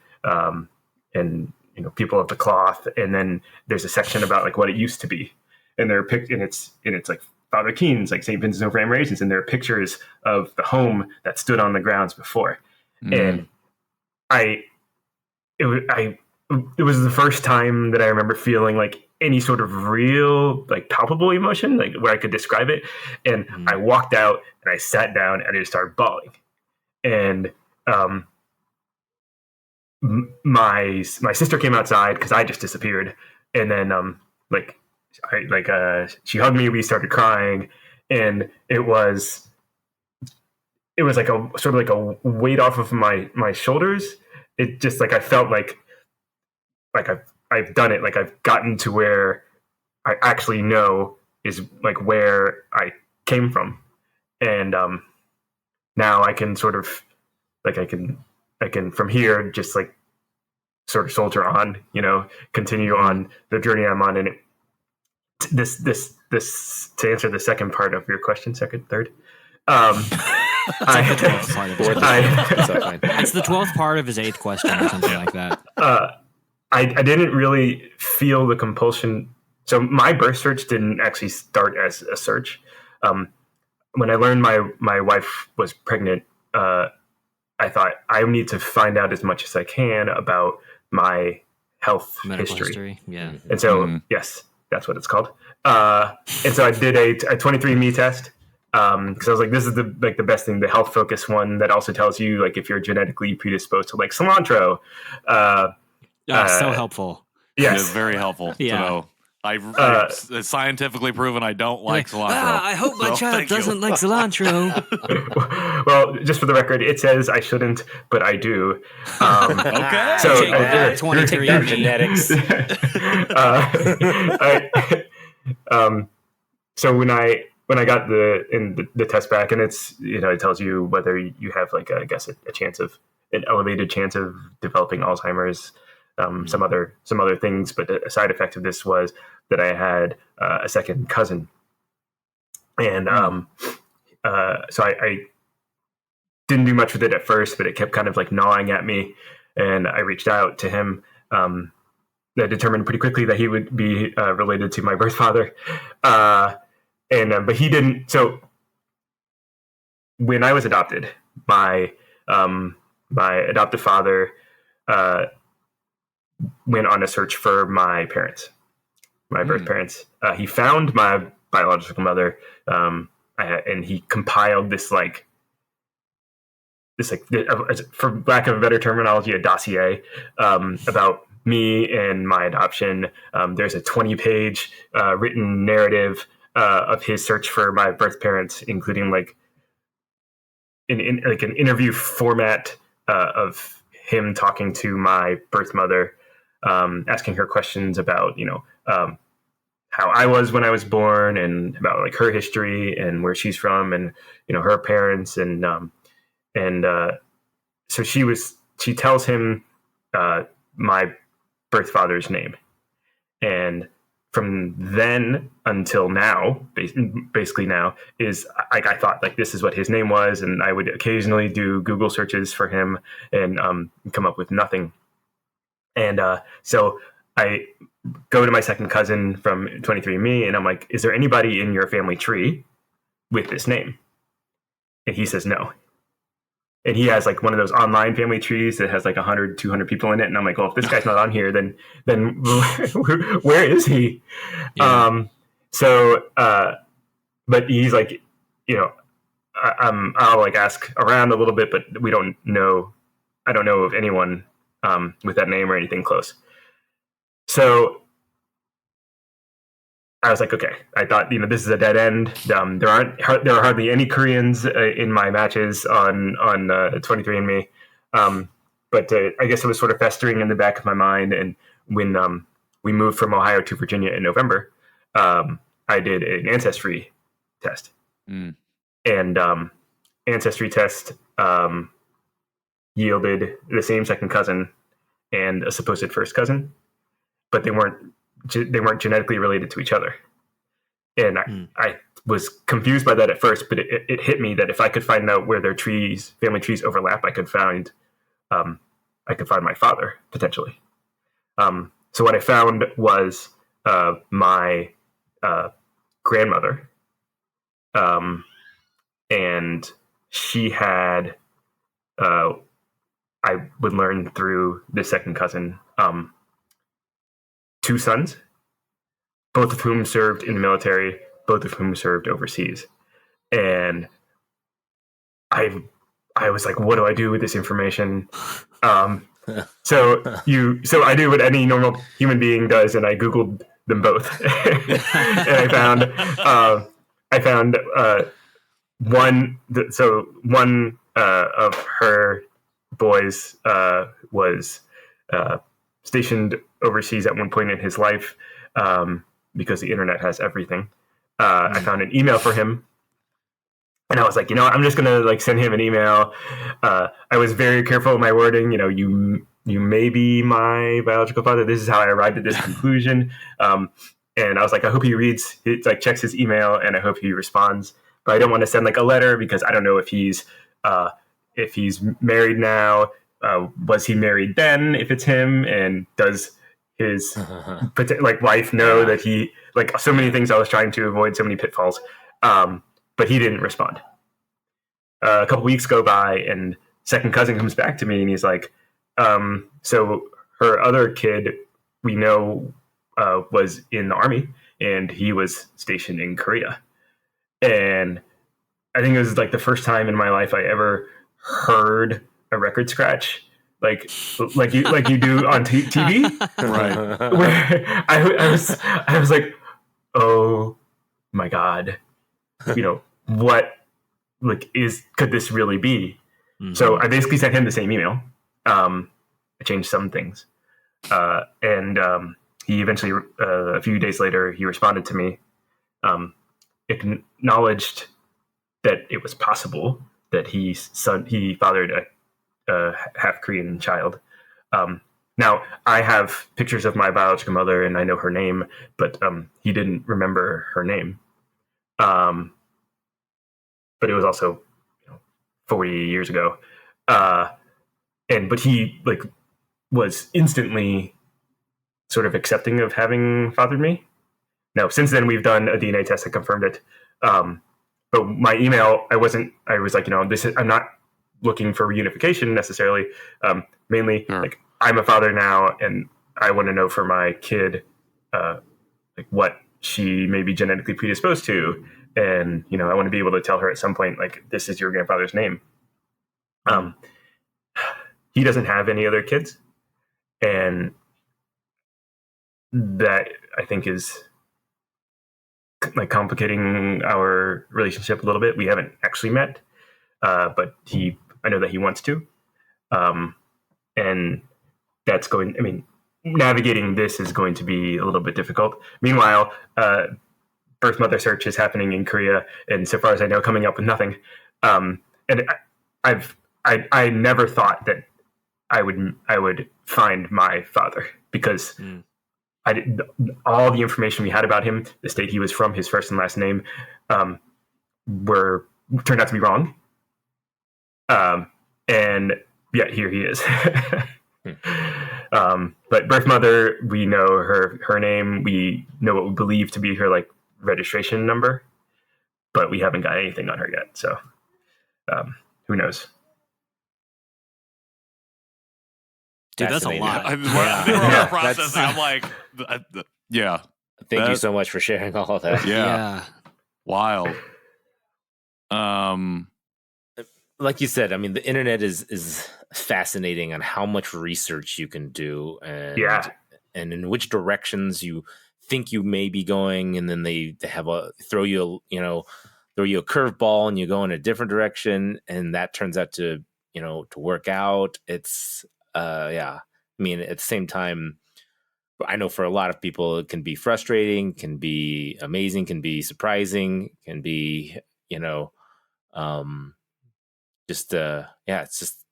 people of the cloth, and then there's a section about like what it used to be, and they're picked, and it's like Father Keen's, like St. Vincent of Grenadines, and there are pictures of the home that stood on the grounds before. And it was the first time that I remember feeling like any sort of real, like palpable emotion, like where I could describe it. And I walked out and I sat down and I just started bawling. And my sister came outside because I just disappeared. And then she hugged me. We started crying, and it was like a sort of like a weight off of my shoulders. It just like I felt like I've done it. Like I've gotten to where I actually know is like where I came from, and now I can sort of like I can from here just like sort of soldier on, continue on the journey I'm on. And this to answer the second part of your question, third. It's the 12th part of his 8th question or something like that. I didn't really feel the compulsion. So my birth search didn't actually start as a search. When I learned my wife was pregnant, I thought I need to find out as much as I can about my health history. Yeah. And so, yes, that's what it's called. And so I did a 23andMe test. Because I was like, this is the best thing, the health focus one that also tells you like if you're genetically predisposed to like cilantro. So helpful. It Yes, is very helpful to know. It's scientifically proven I don't like cilantro. I hope my child doesn't like cilantro. Well, just for the record, it says I shouldn't, but I do. Okay. So take that genetics. So when I got the test back, and it's it tells you whether you have like I guess a chance of an elevated chance of developing Alzheimer's, some other things, but a side effect of this was that I had a second cousin, and so I didn't do much with it at first, but it kept kind of like gnawing at me, and I reached out to him. I determined pretty quickly that he would be related to my birth father. But he didn't. So when I was adopted, my adoptive father went on a search for my parents, my birth parents. He found my biological mother, and he compiled this, for lack of a better terminology, a dossier about me and my adoption. There's a 20-page written narrative of his search for my birth parents, including like an interview format of him talking to my birth mother, asking her questions about how I was when I was born, and about like her history and where she's from, and her parents, and so she tells him my birth father's name, and from then until now, basically now, is like I thought like this is what his name was, and I would occasionally do Google searches for him and come up with nothing. And so I go to my second cousin from 23andMe, and I'm like, is there anybody in your family tree with this name? And he says no. And he has like one of those online family trees that has like 100, 200 people in it. And I'm like, well, if this guy's not on here, then where is he? Yeah. But he's like, I'll like ask around a little bit, but we don't know. I don't know of anyone with that name or anything close. So I was like, okay. I thought, this is a dead end. There are hardly any Koreans in my matches on 23andMe. But I guess it was sort of festering in the back of my mind. And when we moved from Ohio to Virginia in November, I did an ancestry test. And ancestry test yielded the same second cousin and a supposed first cousin, but they weren't genetically related to each other. And I was confused by that at first, but it hit me that if I could find out where their family trees overlap, I could find my father potentially. So what I found was my grandmother, and she had, I would learn through the second cousin, 2 sons, both of whom served in the military, both of whom served overseas. And I was like, what do I do with this information? So I did what any normal human being does, and I Googled them both. And I found one of her boys was stationed overseas at one point in his life, because the internet has everything. I found an email for him, and I was like, I'm just gonna send him an email. I was very careful with my wording. You may be my biological father. This is how I arrived at this conclusion. And I was like, I hope he reads, checks his email, and I hope he responds. But I don't want to send a letter because I don't know if he's married now. Was he married then? If it's him, and does his wife know that he so many things I was trying to avoid, so many pitfalls. But he didn't respond. A couple weeks go by, and second cousin comes back to me, and he's like, so her other kid we know was in the army, and he was stationed in Korea. And I think it was the first time in my life I ever heard a record scratch, like you do on TV, Right? Where I was like, oh my God, what could this really be? Mm-hmm. So I basically sent him the same email. I changed some things, and he eventually, a few days later, he responded to me, acknowledged that it was possible that he fathered a half Korean child. Now, I have pictures of my biological mother, and I know her name, but he didn't remember her name. But it was also 40 years ago. But he was instantly sort of accepting of having fathered me. Now, since then, we've done a DNA test that confirmed it. But my email, I was like, I'm not looking for reunification necessarily. Mainly, sure. I'm a father now, and I want to know for my kid, what she may be genetically predisposed to. And, I want to be able to tell her at some point, this is your grandfather's name. He doesn't have any other kids. And that, I think, is complicating our relationship a little bit. We haven't actually met, but I know that he wants to. And that's navigating this is going to be a little bit difficult. Meanwhile, birth mother search is happening in Korea, and so far as I know, coming up with nothing. And I never thought that I would find my father, because all the information we had about him, the state he was from, his first and last name, turned out to be wrong. And yet here he is. But birth mother, we know her name. We know what we believe to be her registration number, but we haven't got anything on her yet. So who knows? Dude, that's a lot. I'm processing. I'm like, yeah. Thank you so much for sharing all of that. Yeah. Wild. Like you said, the internet is fascinating on how much research you can do, and and in which directions you think you may be going, and then they have throw you a curveball and you go in a different direction, and that turns out to work out. It's I mean, at the same time, I know for a lot of people it can be frustrating, can be amazing, can be surprising, can be it's just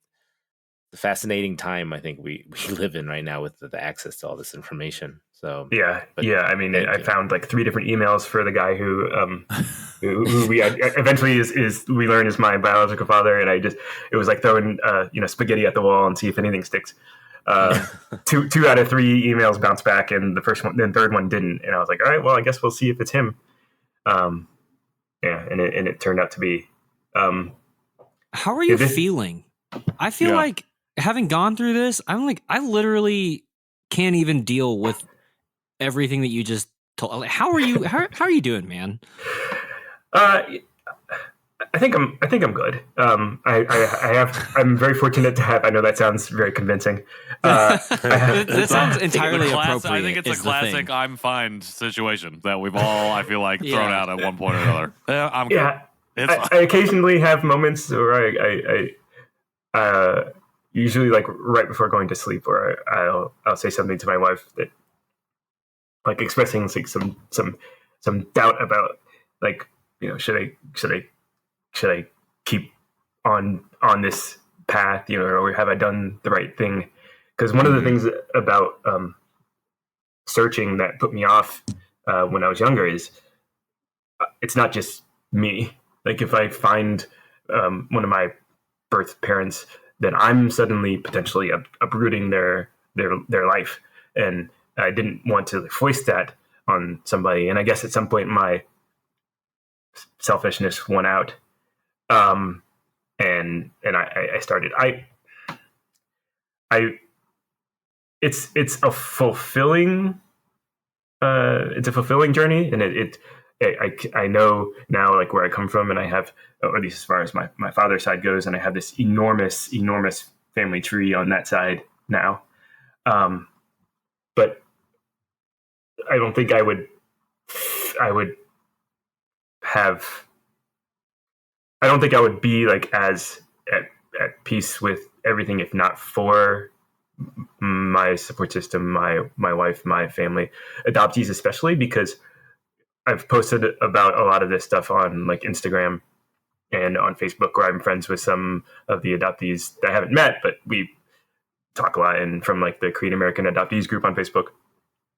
the fascinating time I think we live in right now with the access to all this information. So I mean, I found like 3 different emails for the guy who we eventually is we learn is my biological father, and it was like throwing spaghetti at the wall and see if anything sticks. 2 out of 3 emails bounced back, and the third one didn't, and I was like, all right, well, I guess we'll see if it's him. And it turned out to be. How are you feeling? I feel like, having gone through this, I'm like, I literally can't even deal with everything that you just told. Like, how are you? How are you doing, man? I think I'm good. I'm very fortunate to have. I know that sounds very convincing. That sounds entirely appropriate. I think it's a classic "I'm fine" situation that we've all, I feel like, thrown out at one point or another. I'm good. I occasionally have moments where I usually like right before going to sleep, or I'll say something to my wife that, like, expressing like some doubt about, like, should I keep on this path, or have I done the right thing? Because one of the things about searching that put me off when I was younger is it's not just me. Like, if I find one of my birth parents, then I'm suddenly potentially uprooting their life, and I didn't want to foist that on somebody. And I guess at some point my selfishness won out, and I started. It's a fulfilling journey, and I know now, like, where I come from, and I have, or at least as far as my father's side goes, and I have this enormous family tree on that side now. But I don't think I would be like as at peace with everything if not for my support system, my wife, my family, adoptees especially, because I've posted about a lot of this stuff on, like, Instagram and on Facebook, where I'm friends with some of the adoptees that I haven't met, but we talk a lot, and from, like, the Korean American Adoptees group on Facebook.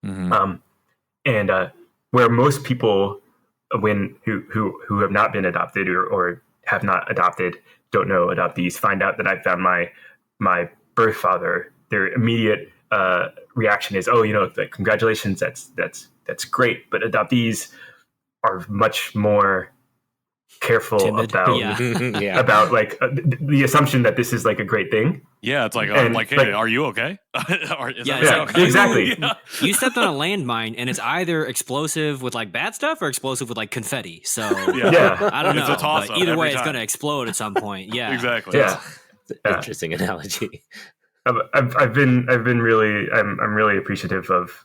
And where most people, who have not been adopted or have not adopted, don't know adoptees, find out that I found my birth father, their immediate reaction is, like, congratulations, that's great. But adoptees are much more careful Timid. about like the assumption that this is like a great thing. Yeah, it's like, hey, are you okay? Exactly. You stepped on a landmine, and it's either explosive with, like, bad stuff or explosive with, like, confetti. So I don't know. It's a toss-up but either way, every it's time. going to explode at some point. Yeah, Exactly. Yeah. Interesting analogy. I've been really, I'm really appreciative of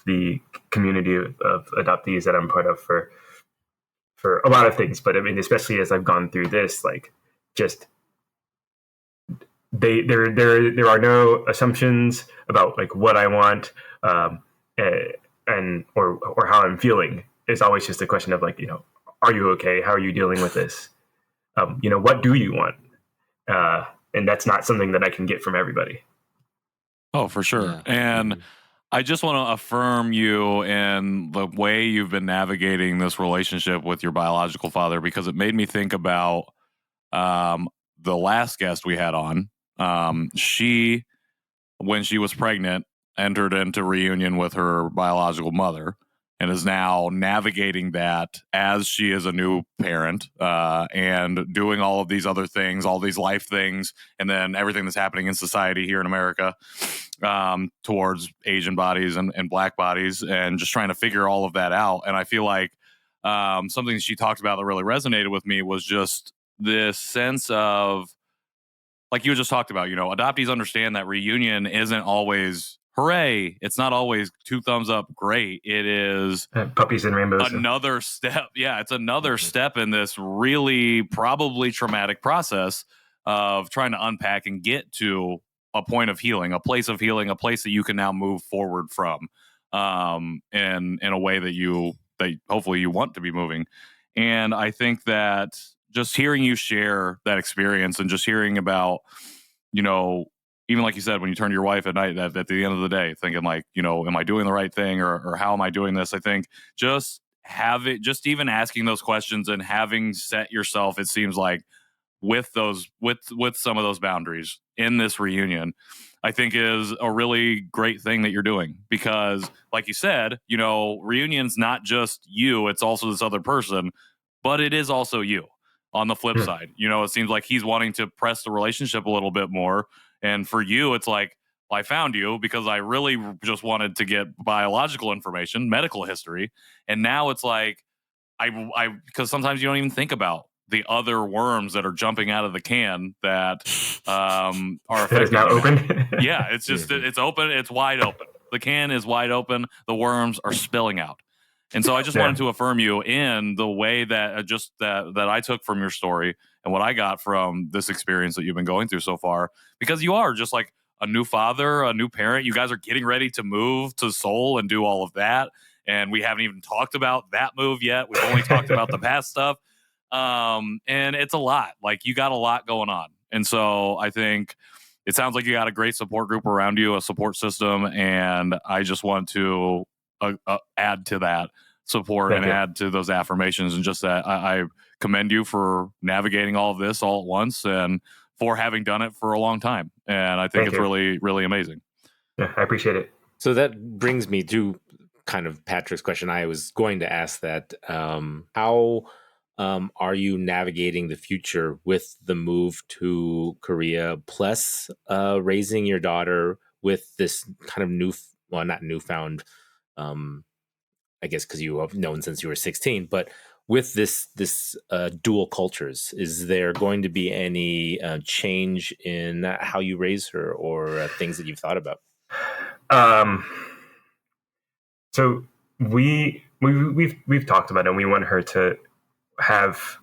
the community of adoptees that I'm part of for a lot of things, but I mean, especially as I've gone through this, like, just there are no assumptions about, like, what I want, and or how I'm feeling. It's always just a question of, like, are you okay? How are you dealing with this? What do you want? And that's not something that I can get from everybody. Oh, for sure. Yeah. And I just want to affirm you in the way you've been navigating this relationship with your biological father, because it made me think about the last guest we had on. She, when she was pregnant, entered into reunion with her biological mother and is now navigating that as she is a new parent, and doing all of these other things, all these life things, and then everything that's happening in society here in America towards Asian bodies and Black bodies, and just trying to figure all of that out. And I feel like something she talked about that really resonated with me was just this sense of, like you just talked about, adoptees understand that reunion isn't always hooray. It's not always 2 thumbs up, great. It is puppies and rainbows. Another step. Yeah, it's another step in this really probably traumatic process of trying to unpack and get to a point of healing, a place that you can now move forward from, in a way that hopefully you want to be moving. And I think that just hearing you share that experience and just hearing about, even like you said, when you turn to your wife at night, that at the end of the day, thinking like, am I doing the right thing or how am I doing this? I think just even asking those questions and having set yourself, it seems like, with some of those boundaries in this reunion, I think is a really great thing that you're doing, because like you said, reunion's not just you, it's also this other person, but it is also you on the flip side. It seems like he's wanting to press the relationship a little bit more. And for you, it's like, well, I found you because I really just wanted to get biological information, medical history. And now it's like, because sometimes you don't even think about the other worms that are jumping out of the can that are affecting. It's now open. Yeah, it's just it's open. It's wide open. The can is wide open. The worms are spilling out. And so I just wanted to affirm you in the way that that I took from your story and what I got from this experience that you've been going through so far, because you are just like a new father, a new parent. You guys are getting ready to move to Seoul and do all of that. And we haven't even talked about that move yet. We've only talked about the past stuff. And it's a lot. Like, you got a lot going on. And so I think it sounds like you got a great support group around you, a support system. And I just want to add to that support and add to those affirmations, and just that I commend you for navigating all of this all at once and for having done it for a long time. And I think it's really, really amazing. Yeah, I appreciate it. So that brings me to kind of Patrick's question. I was going to ask that, how are you navigating the future with the move to Korea, plus raising your daughter with this kind of not newfound, I guess because you have known since you were 16, but with this dual cultures, is there going to be any change in how you raise her, or things that you've thought about? So we've talked about it, and we want her to have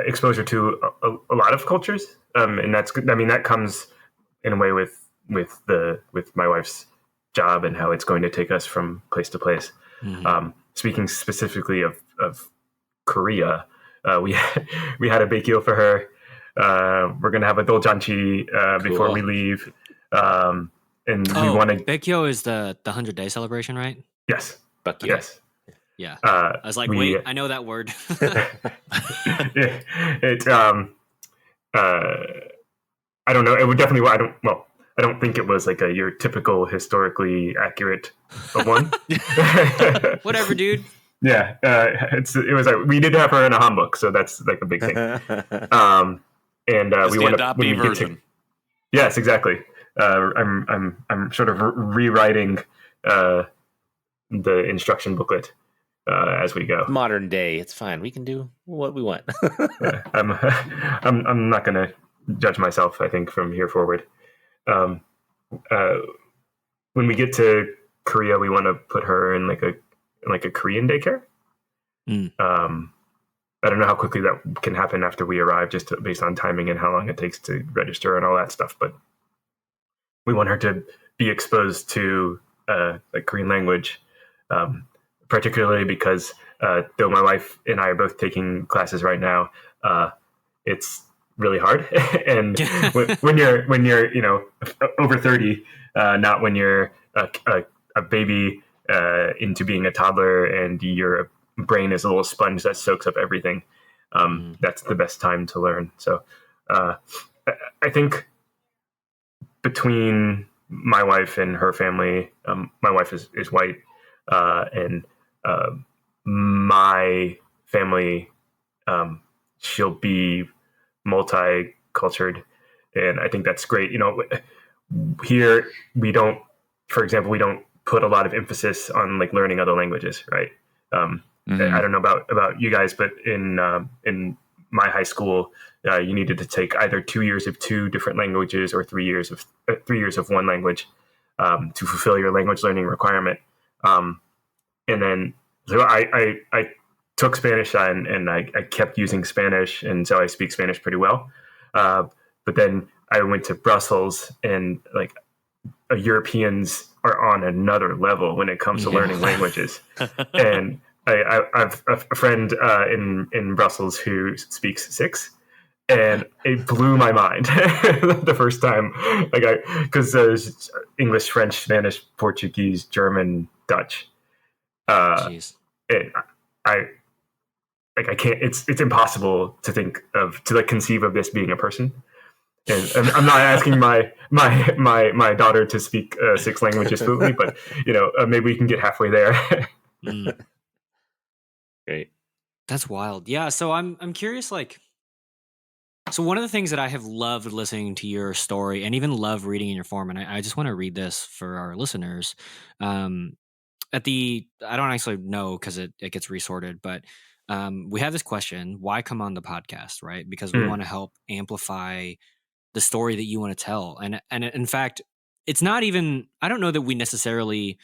exposure to a lot of cultures, and that's good. I mean, that comes in a way with my wife's job and how it's going to take us from place to place. Mm-hmm. Speaking specifically of Korea, we had a bakeo for her. We're gonna have a doljanchi before we leave, and we want to. Bakeo is the 100-day celebration, right? Yes. Bakeo. Yes. Yeah. I was like, wait, I know that word. It's I don't know. It would definitely. I don't think it was like your typical historically accurate one. Whatever, dude. Yeah, it was like we did have her in a handbook, so that's like a big thing. And we want to version. Yes, exactly. I'm sort of rewriting the instruction booklet as we go. Modern day, it's fine. We can do what we want. I'm not going to judge myself, I think, from here forward. When we get to Korea, we want to put her in like a Korean daycare. I don't know how quickly that can happen after we arrive, just based on timing and how long it takes to register and all that stuff. But we want her to be exposed to like Korean language, particularly because though my wife and I are both taking classes right now, it's really hard. And when you're over 30, not when you're a baby into being a toddler and your brain is a little sponge that soaks up everything, that's the best time to learn. So I think between my wife and her family, my wife is white, and my family, she'll be multicultural, and I think that's great. Here we don't put a lot of emphasis on like learning other languages, right? I don't know about you guys, but in my high school, you needed to take either 2 years of 2 different languages or 3 years of one language. to fulfill your language learning requirement. And then so I took Spanish and I kept using Spanish, and so I speak Spanish pretty well. But then I went to Brussels, and like Europeans are on another level when it comes to learning languages. And I've a friend in Brussels who speaks 6, and it blew my mind the first time. Like because there's English, French, Spanish, Portuguese, German, Dutch. And I can't. It's impossible to conceive of this being a person. And I'm not asking my daughter to speak 6 languages fluently, but maybe we can get halfway there. Great. That's wild. Yeah. So I'm curious, so one of the things that I have loved listening to your story and even love reading in your form, and I just want to read this for our listeners. I don't actually know because it gets resorted, but we have this question: why come on the podcast, right? Because we want to help amplify the story that you want to tell. And in fact, it's not even, I don't know that we necessarily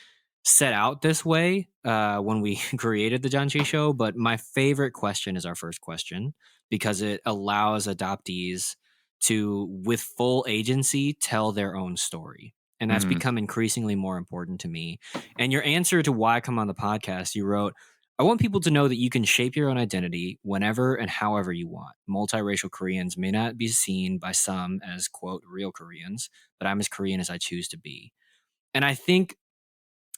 set out this way when we created the Janchi Show, but my favorite question is our first question because it allows adoptees to, with full agency, tell their own story. And that's become increasingly more important to me. And your answer to why come on the podcast, you wrote, I want people to know that you can shape your own identity whenever and however you want. Multiracial Koreans may not be seen by some as, quote, real Koreans, but I'm as Korean as I choose to be. And I think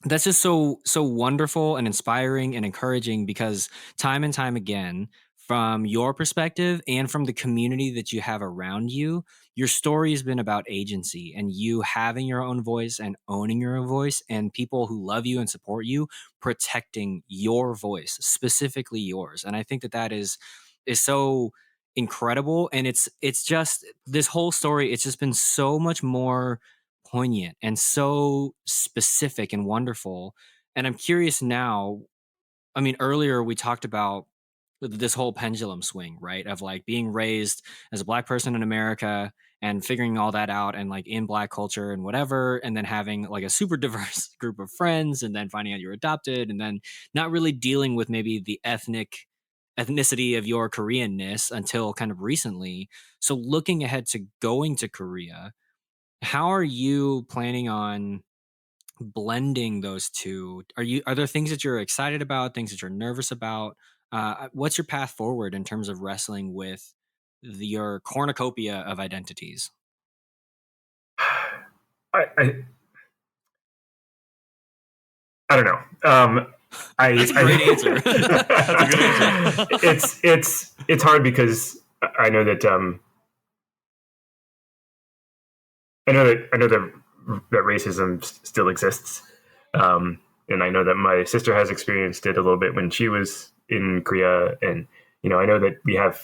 that's just so wonderful and inspiring and encouraging because time and time again, from your perspective and from the community that you have around you, your story has been about agency and you having your own voice and owning your own voice, and people who love you and support you protecting your voice, specifically yours. And I think that is so incredible. And it's just this whole story, it's just been so much more poignant and so specific and wonderful. And I'm curious now, I mean, earlier we talked about this whole pendulum swing, right? Of like being raised as a Black person in America and figuring all that out and like in Black culture and whatever, and then having like a super diverse group of friends and then finding out you're adopted and then not really dealing with maybe the ethnicity of your Koreanness until kind of recently. So looking ahead to going to Korea, how are you planning on blending those two? Are there things that you're excited about, things that you're nervous about? What's your path forward in terms of wrestling with your cornucopia of identities? I don't know. That's a great answer. That's a good answer. It's hard because I know that that racism still exists, and I know that my sister has experienced it a little bit when she was in Korea, and I know that we have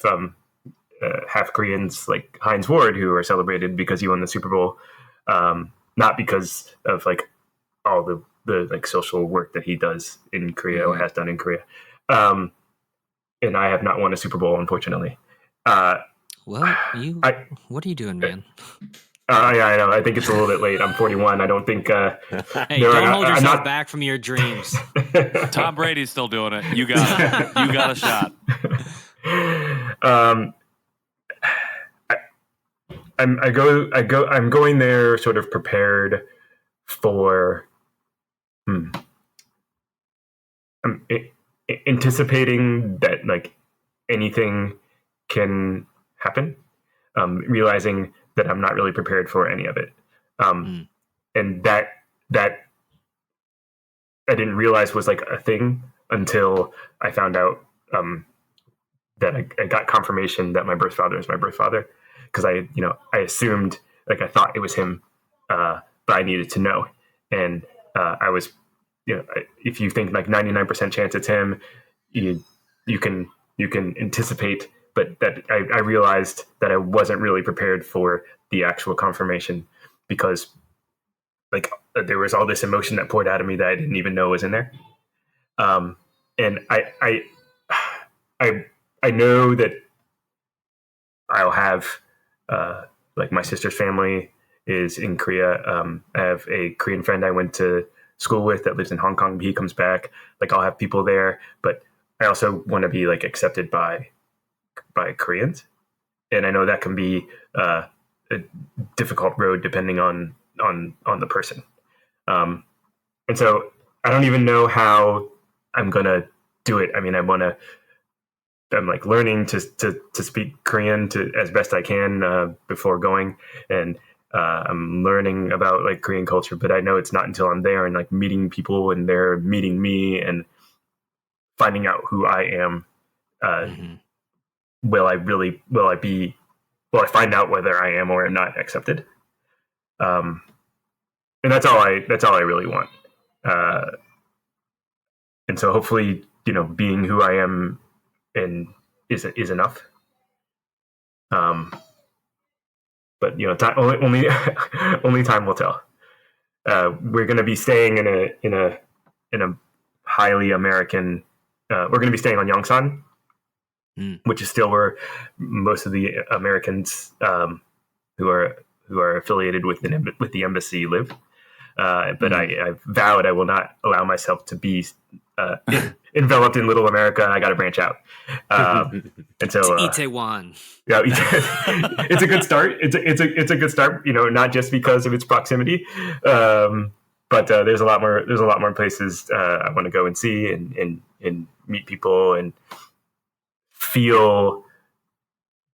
half Koreans like Heinz Ward who are celebrated because he won the Super Bowl, not because of like all the like social work that he does in Korea or has done in Korea, and I have not won a Super Bowl, unfortunately. Well, what are you doing, man? Yeah, I know. I think it's a little bit late. I'm 41. I don't think. Hey, don't hold yourself back from your dreams. Tom Brady's still doing it. You got it. You got a shot. I'm going there sort of prepared for. I'm anticipating that like anything can happen. Realizing that I'm not really prepared for any of it. And that I didn't realize was like a thing until I found out that I got confirmation that my birth father is my birth father. Because I assumed, like I thought it was him, but I needed to know. And I was, if you think like 99% chance it's him, you can anticipate. But that I realized that I wasn't really prepared for the actual confirmation because like there was all this emotion that poured out of me that I didn't even know was in there. And I know that I'll have like my sister's family is in Korea. I have a Korean friend I went to school with that lives in Hong Kong. He comes back. Like, I'll have people there, but I also want to be like accepted by Koreans, and I know that can be a difficult road depending on the person. And so I don't even know how I'm gonna do it. I mean, I'm like learning to speak Korean as best I can before going, and I'm learning about like Korean culture. But I know it's not until I'm there and like meeting people and they're meeting me and finding out who I am. Will I find out whether I am or am not accepted? And that's all I really want. And so hopefully, being who I am is enough. But only time will tell. We're going to be staying in a highly American. We're going to be staying on Yongsan, which is still where most of the Americans who are affiliated with the embassy live. But I vowed I will not allow myself to be enveloped in Little America. I got to branch out. And so Itaewon. Yeah, it's a good start. It's a good start. Not just because of its proximity, but there's a lot more places I want to go and see and meet people and feel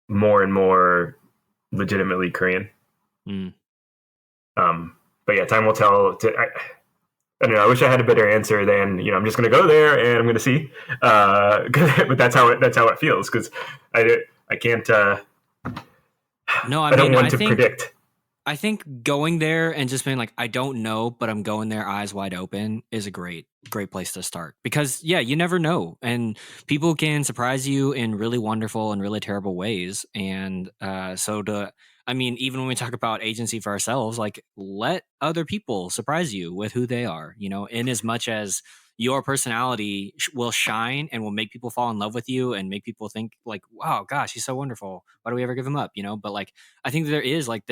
more and more legitimately Korean. But yeah, time will tell. I don't know. I wish I had a better answer than I'm just going to go there and I'm going to see. But that's how it feels, because I can't. No, I don't want to predict. I think going there and just being like, I don't know, but I'm going there eyes wide open is a great place to start, because you never know, and people can surprise you in really wonderful and really terrible ways. And even when we talk about agency for ourselves, like, let other people surprise you with who they are, in as much as your personality will shine and will make people fall in love with you and make people think like, wow, gosh, he's so wonderful. Why do we ever give him up? But like, I think there is like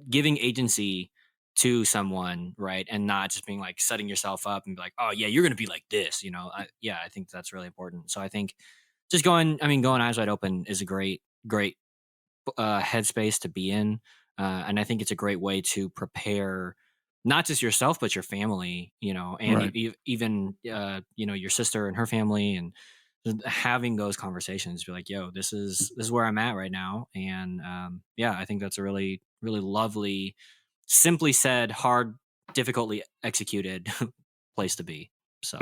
giving agency to someone, right? And not just being like setting yourself up and be like, oh yeah, you're going to be like this, I think that's really important. So I think just going eyes wide open is a great headspace to be in. And I think it's a great way to prepare not just yourself, but your family, and Right. even, your sister and her family, and having those conversations, be like, yo, this is where I'm at right now. And I think that's a really, really lovely, simply said, hard, difficultly executed place to be. So,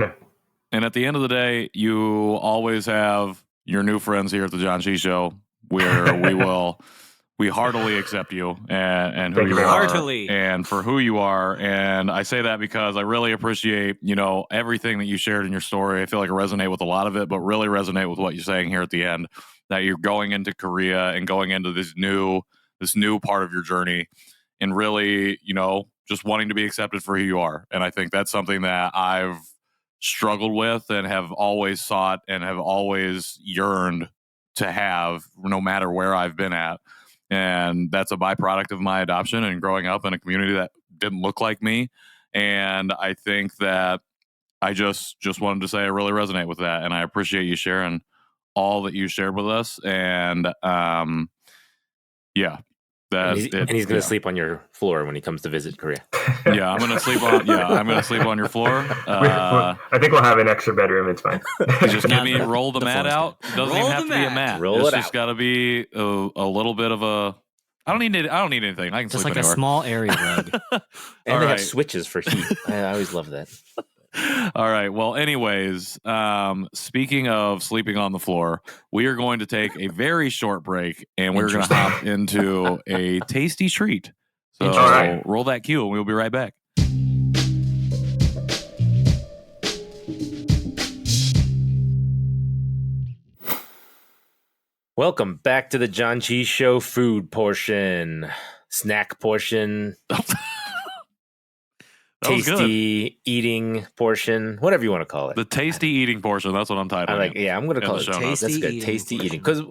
and at the end of the day, you always have your new friends here at the Janchi Show, where we heartily accept you and who you are, heartily, and for who you are. And I say that because I really appreciate, everything that you shared in your story. I feel like I resonate with a lot of it, but really resonate with what you're saying here at the end, that you're going into Korea and going into this new part of your journey, and really, just wanting to be accepted for who you are. And I think that's something that I've struggled with and have always sought and have always yearned to have, no matter where I've been at. And that's a byproduct of my adoption and growing up in a community that didn't look like me. And I think that I just wanted to say I really resonate with that, and I appreciate you sharing all that you shared with us. And and he's going to sleep on your floor when he comes to visit Korea. I'm going to sleep on your floor. I think we'll have an extra bedroom. It's fine. Just roll the mat out. It doesn't even have to be a mat. It's just got to be a little bit of a. I don't need anything. I can just sleep like anywhere. a small area rug. And they have switches for heat. I always love that. All right. Well, anyways, speaking of sleeping on the floor, we are going to take a very short break, and we're going to hop into a tasty treat. So roll that cue, and we'll be right back. Welcome back to the Janchi Show food portion, snack portion. Tasty eating portion, whatever you want to call it. The tasty eating portion. That's what I'm titling. I'm going to call it. Tasty That's good. eating Tasty portion. eating. Because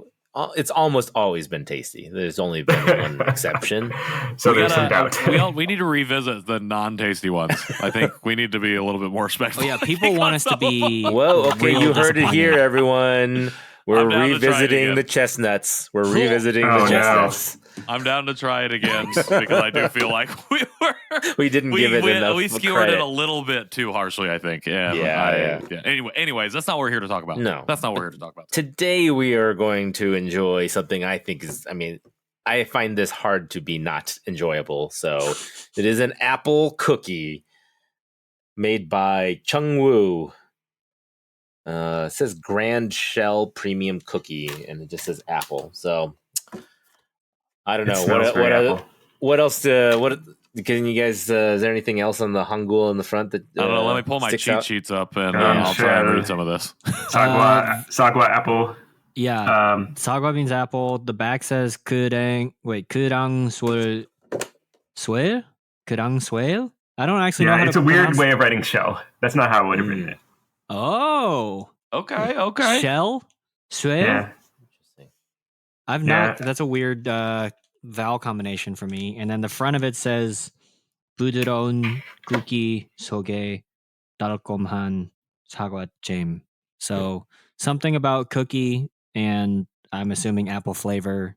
it's almost always been tasty. There's only been one exception. So there's some doubt. We need to revisit the non-tasty ones. I think we need to be a little bit more respectful. Oh yeah, people want us to be. Whoa, okay, real you heard it here, disappointed. everyone. We're I'm down to try it revisiting again. the chestnuts. We're revisiting Oh, the no. chestnuts. I'm down to try it again because I do feel like We didn't give it enough we skewered credit. it a little bit too harshly, I think. Yeah. Anyways, that's not what we're here to talk about. No. That's not what we're here to talk about. Today we are going to enjoy something I think is, I find this hard to be not enjoyable. So it is an apple cookie made by Chung Woo. It says Grand Shell Premium Cookie, and it just says apple. So I don't It know smells very apple. what else. What can you guys? Is there anything else on the Hangul in the front that I don't know. Let me pull my sticks cheat out? sheets up and Um, I'll try and sure. read some of this. Sagwa apple. Yeah, sagwa means apple. The back says kurang swel. Kurang swel? I don't actually know how Yeah, to it's a weird pronounce- way of writing shell. That's not how I would have written it. Oh, Okay. shell? Swel? Yeah. Interesting. I've Yeah. not. That's a weird vowel combination for me. And then the front of it says 부드러운 cookie 속에 달콤한 사과잼. So something about cookie, and I'm assuming apple flavor.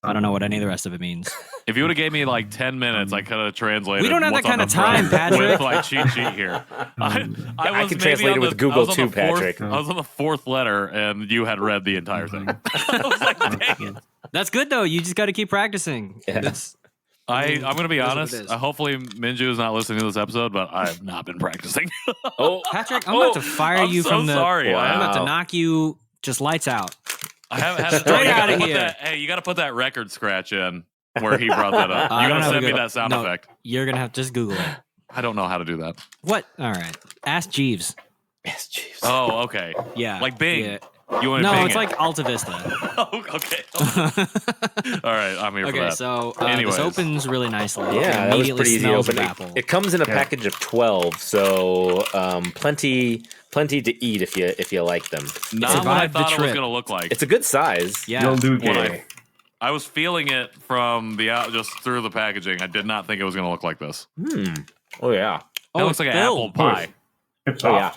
I don't know what any of the rest of it means. If you would have gave me like 10 minutes, I could have translated. We don't have that what's on kind of the front time, Patrick. With my cheat sheet here. I was can maybe translate on it with the- Google I was on too, the fourth- Patrick. I was on the fourth letter, and you had read the entire thing. I was like, dang it. That's good though. You just got to keep practicing. Yeah. That's- I'm going to be It is what honest. it is. Hopefully, Minju is not listening to this episode, but I have not been practicing. Oh, Patrick, I'm about to fire I'm you so from the. sorry. Wow. I'm about to knock you just lights out. I haven't had Straight you gotta outta put here. that- Hey, you got to put that record scratch in where he brought that up. I You don't got to know send me how to that sound no. effect. You're gonna have to just Google it. I don't know how to do that. What? All right. Ask Jeeves. yes, Jeeves. Oh, okay. Yeah. Like Bing. Yeah. You want to No, Bing it's it? like Alta Vista. Oh, okay. All right, I'm here for Okay, that. so Anyways. this opens really nicely. Yeah, It that was immediately pretty easy to smells open. of apple. It comes in a Yeah. package of 12, so plenty to eat if you like them. Not what I survived the thought it was trip. going to look like. It's a good size. Yeah. You'll do What gay. I was feeling it from the out, just through the packaging. I did not think it was going to look like this. Oh yeah. That looks like an apple pie. It's Oh yeah.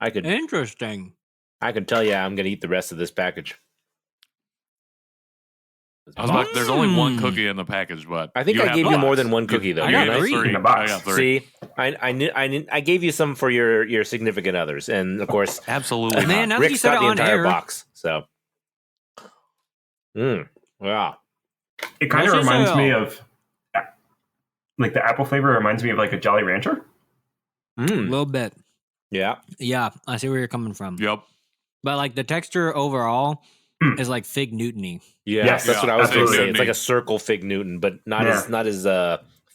soft. Interesting. I could tell you I'm gonna eat the rest of this package. I was about, there's only one Mm. cookie in the package, but I think I gave you box. more than one cookie though. I You got didn't gave me three. In the box. I got three. See, I gave you some for your significant others, and of course, Absolutely. Man, not. now that you Rick's said got it the on entire air, box. So, yeah. It kind of What's reminds this, me of, like, the apple flavor reminds me of like a Jolly Rancher. a little bit. Yeah. Yeah, I see where you're coming from. Yep. But like the texture overall Mm. is like Fig Newton-y. Yeah, Yes, that's what I was going to absolutely. say. It's like a circle fig Newton, but not Yeah. as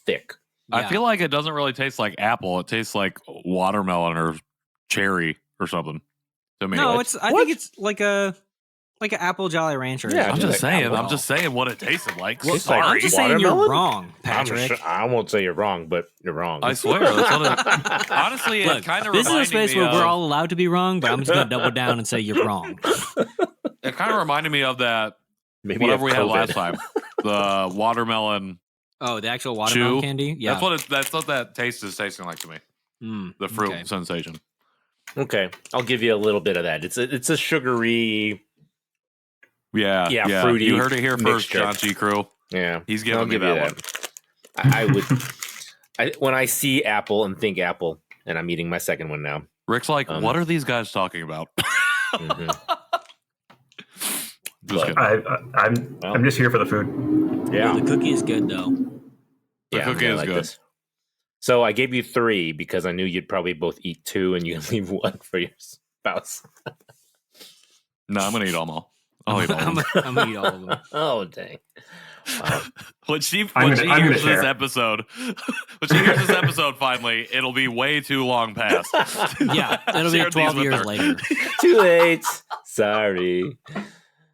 thick. I Yeah. feel like it doesn't really taste like apple. It tastes like watermelon or cherry or something to me. No, What? it's. I think it's like a Apple Jolly Rancher. Yeah, I'm just just like saying. apple. I'm just saying what it tasted like. Tastes Sorry. like I'm just saying you're Watermelon? wrong, Patrick. I won't say you're wrong, but you're wrong. I swear. That's what it, honestly, Look, it kind of this is a reminded space me where we're of- all allowed to be wrong, but I'm just gonna double down and say you're wrong. It kind of reminded me of that Maybe whatever we you have had last COVID. time. The watermelon. Oh, the actual watermelon Chew. candy. Yeah, That's what that taste is tasting like to me. Mm, The fruit okay. sensation. Okay, I'll give you a little bit of that. It's a sugary. Yeah. fruity You heard it here first, mixture. Janchi crew. Yeah, He's giving I'll me give you that one. I would. When I see apple and think apple, and I'm eating my second one now. Rick's like, Um, what are these guys talking about? Mhm. Just But- kidding. I'm just here for the food. Yeah, The cookie is good though. The yeah, I'm cookie gonna is like good. this. So I gave you 3 because I knew you'd probably both eat 2, and you can leave 1 for your spouse. No, I'm gonna eat them all. I'll eat all of them. I'm gonna eat all of them. Oh dang! Wow. When she I'm hears gonna this share. episode, when she hears this episode finally, it'll be way too long past. Yeah, it'll be Shared these 12 with years her. later. Too late. Sorry.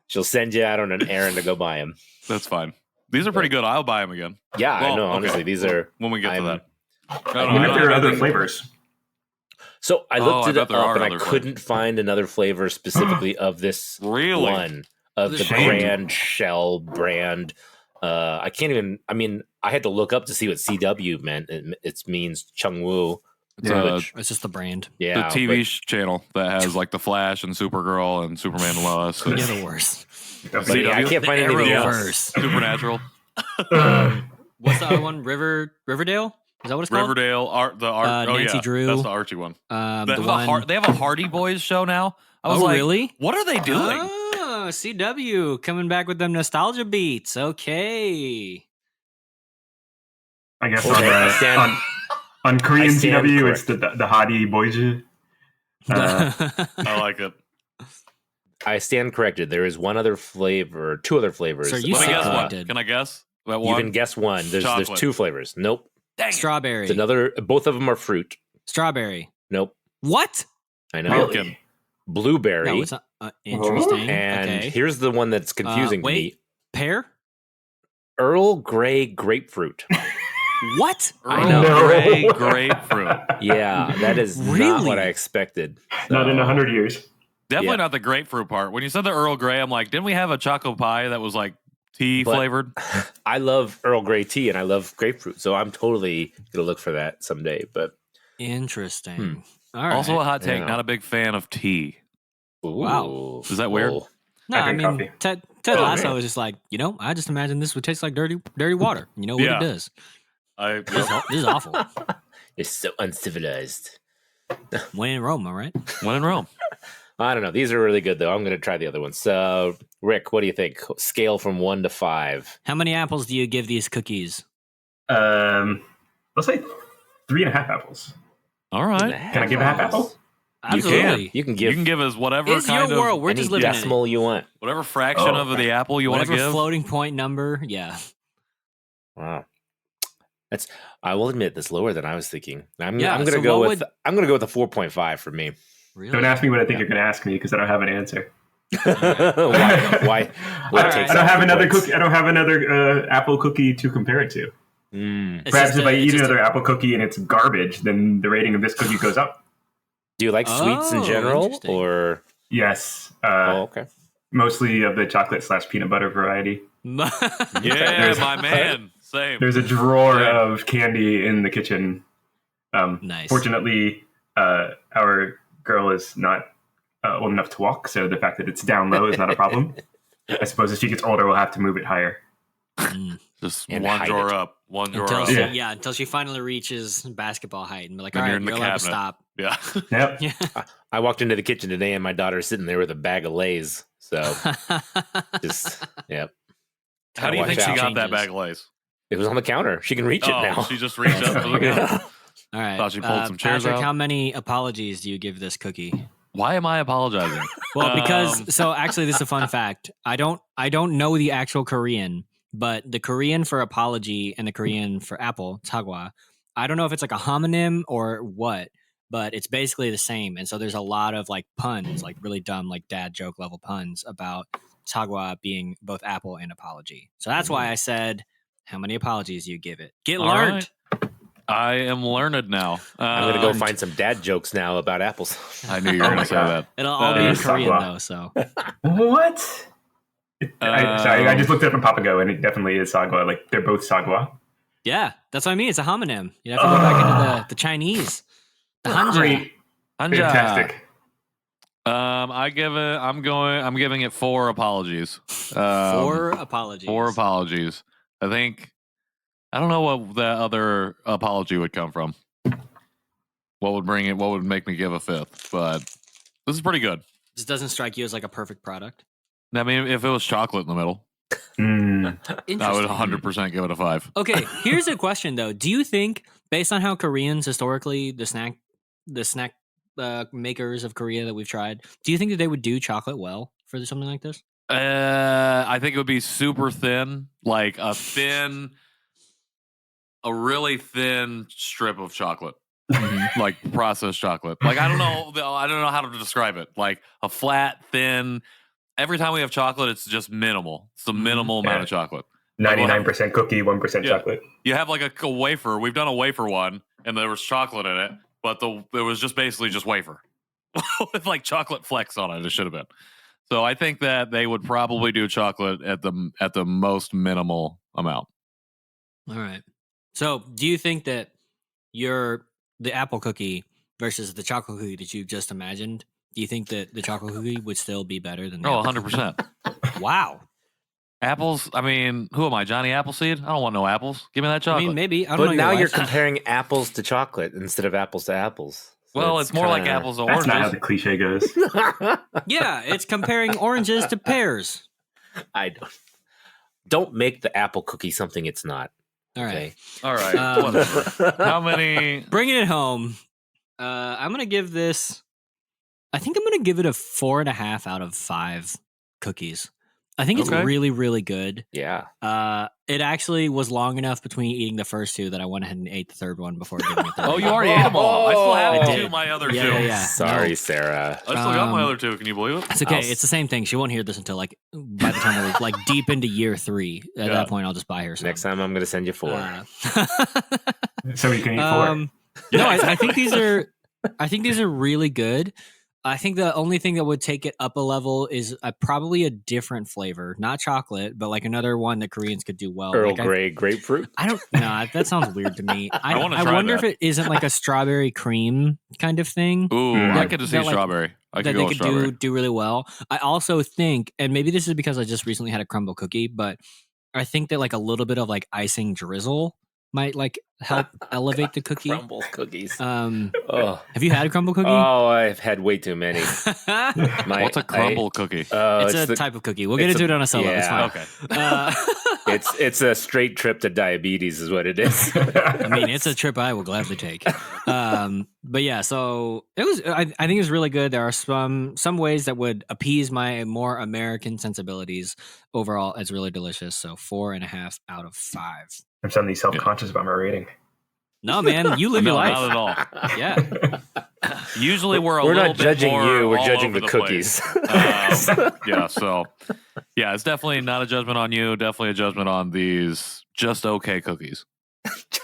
She'll send you out on an errand to go buy them. That's fine. These are pretty good. I'll buy them again Yeah, I Well, know. okay. Honestly, these are. when we get to I'm- that. I wonder if there are other flavors. So I Oh, looked I it bet up there are and I other couldn't find another flavor specifically of this Really? one. of the Shame. Grand Shell brand. I can't even. I mean, I had to look up to see what CW meant. It means Chungwoo. It's just the brand. Yeah, the TV channel that has like the Flash and Supergirl and Superman and Lois. You're the worst. But yeah, I can't find anything else. Supernatural. What's the other one? Riverdale? Is that what it's called? Riverdale. Nancy Drew. That's the Archie one. They have a Hardy Boys show now. I was like, really? What are they doing? Oh, CW coming back with them nostalgia beats. Okay. I guess Okay, on Korean CW, corrected. it's the Hadi Boys. I like it. I stand corrected. There is one other flavor, two other flavors. So you Let me guess one. did. Can I guess? That You one? can guess one. There's Chocolate. two flavors. Nope. Dang it. Strawberry. It's another. Both of them are fruit. Strawberry. Nope. What? I know. Pumpkin. Blueberry. No, it's not. Interesting. And okay. here's the one that's confusing to me. Wait. Pear? Earl Grey grapefruit. What? I know. No. Grey grapefruit. Yeah, that is not Really? what I expected. Not in So, 100 years. Definitely Yeah. not the grapefruit part. When you said the Earl Grey, I'm like, didn't we have a chocolate pie that was like tea But- flavored? I love Earl Grey tea and I love grapefruit, so I'm totally gonna look for that someday. But Interesting. All right. Also a hot take. Yeah. Not a big fan of tea. ooh, Is that weird? whoa. no, I I drink mean, coffee. Ted Oh, Lasso man. was just like, I just imagine this would taste like dirty water. You know what Yeah. it does. I This is awful. It's so uncivilized. When in Rome, all right? when in Rome. I don't know. These are really good though. I'm gonna try the other ones. So, Rick, what do you think? Scale from 1 to 5. How many apples do you give these cookies? Let's say 3.5 apples. All right. Can I give a half apple? Absolutely. You can You give can give us whatever It's your kind of world. We're any just living in it. decimal you want. whatever fraction Oh, of okay. the apple you want to Whatever give. floating point number. Yeah. Wow. That's. I will admit that's lower than I was thinking. I'm Yeah, gonna so go what with. I'm gonna go with a 4.5 for me. Really? Don't ask me what I think you're going to ask me because I don't have an answer. Why? What Alright. takes I don't off have the another points? cookie. I don't have another apple cookie to compare it to. Mm. It's Perhaps just if I it's eat just another apple cookie and it's garbage, then the rating of this cookie goes up. Do you like sweets in Oh, general, interesting. or? Yes, Okay. mostly of the chocolate / peanut butter variety. Yeah, There's- my man. Same. There's a drawer Right. of candy in the kitchen. Nice. Fortunately, our girl is not old enough to walk, so the fact that it's down low is not a problem. I suppose as she gets older, we'll have to move it higher. Mm. Just And one hide drawer it. up. One drawer Until up. she, Yeah. until she finally reaches basketball height and be like, Then all you're right, in the you're allowed to cabinet. stop. Yeah. Yep. Yeah. I walked into the kitchen today and my daughter's sitting there with a bag of Lay's. So just yep. How do you Watch think she out. got that Changes. bag of Lays? It was on the counter. She can reach it now. She just reached up to the Yeah. counter. All right. Thought she pulled some chairs Patrick, out. how many apologies do you give this cookie? Why am I apologizing? Well, because Um, so actually, this is a fun fact. I don't know the actual Korean, but the Korean for apology and the Korean for apple, tagwa. I don't know if it's like a homonym or what, but it's basically the same. And so there's a lot of like puns, like really dumb, like dad joke level puns about tagwa being both apple and apology. So that's why I said, how many apologies do you give it? Get All learned. right. I am learned now. I'm gonna go find some dad jokes now about apples. I knew you were Oh going my to say God. that. It'll all be in Uh, Korean Sagwa. though. So What? Sorry, I just looked it up in Papago, and it definitely is sagwa. Like they're both sagwa. yeah, that's what I mean. It's a homonym. You have to go back into the Chinese. The hanja. Great, Hanja. fantastic. I'm giving it 4 apologies. 4 apologies. 4 apologies. I don't know what the other apology would come from. What would make me give a 5th, but this is pretty good. This doesn't strike you as like a perfect product. I mean, if it was chocolate in the middle, Mm. I would 100% give it a 5. Okay, here's a question though. Do you think, based on how Koreans historically, the snack makers of Korea that we've tried, do you think that they would do chocolate well for something like this? I think it would be super thin, like a really thin strip of chocolate. Like processed chocolate. Like I don't know how to describe it. Like a flat, thin. Every time we have chocolate, it's just minimal. It's a minimal amount of chocolate. 99% cookie, 1% Yeah. chocolate. You have like a wafer. We've done a wafer one, and there was chocolate in it, but it was just basically just wafer with like chocolate flecks on it. It should have been. So I think that they would probably do chocolate at the most minimal amount. All right. So do you think that the apple cookie versus the chocolate cookie that you just imagined, do you think that the chocolate cookie would still be better than the Oh, apple 100%. cookie? Wow. Apples, I mean, who am I, Johnny Appleseed? I don't want no apples. Give me that I chocolate. mean, maybe. I don't know. But now your you're life. comparing apples to chocolate instead of apples to apples. So Well, it's more like kinda- apples to That's not how oranges. the cliche goes. Yeah, it's comparing oranges to pears. I don't make the apple cookie something it's not. All right. Okay. All right. Whatever. How many? Bringing it home. I'm going to give this, I think I'm going to give it a 4.5 out of 5 cookies. I think it's Okay. really, really good. Yeah. It actually was long enough between eating the first two that I went ahead and ate the third one before giving it the Oh, you already ate them all. I still I have did. my other Yeah, two. yeah, yeah. Sorry, No. Sarah. I still got my Um, other two. Can you believe it? It's okay. I'll It's the same thing. She won't hear this until by the time we're like deep into year 3. At Yeah. that point, I'll just buy her some. Next time I'm going to send you 4. So you can eat 4. No, I think these are. I think these are really good. I think the only thing that would take it up a level is probably a different flavor, not chocolate, but like another one that Koreans could do well. Earl Like, Grey grapefruit. I don't know. That sounds weird to me. I wanna try wonder that. if it isn't like a strawberry cream kind of thing Ooh, Mm. I could just see That, like, strawberry. I that could they go with could strawberry. do really well. I also think, and maybe this is because I just recently had a crumble cookie, but I think that like a little bit of like icing drizzle might like help elevate the cookie. Crumble cookies. Have Oh. you had a crumble cookie? Oh, I've had way too many. My- What's a crumble cookie? it's a type of cookie. We'll get it's into a- it on a solo. It's yeah. fine. Okay. It's a straight trip to diabetes is what it is. I mean, it's a trip I will gladly take. But yeah, so it was. I think it was really good. There are some ways that would appease my more American sensibilities. Overall, it's really delicious. So 4.5 out of 5. I'm suddenly self-conscious about my rating. No, man, you live your No, life. not at all. Yeah. Usually we're We're little not bit judging more you. We're all judging over the place. cookies. Yeah, so yeah, it's definitely not a judgment on you. Definitely a judgment on these just okay cookies.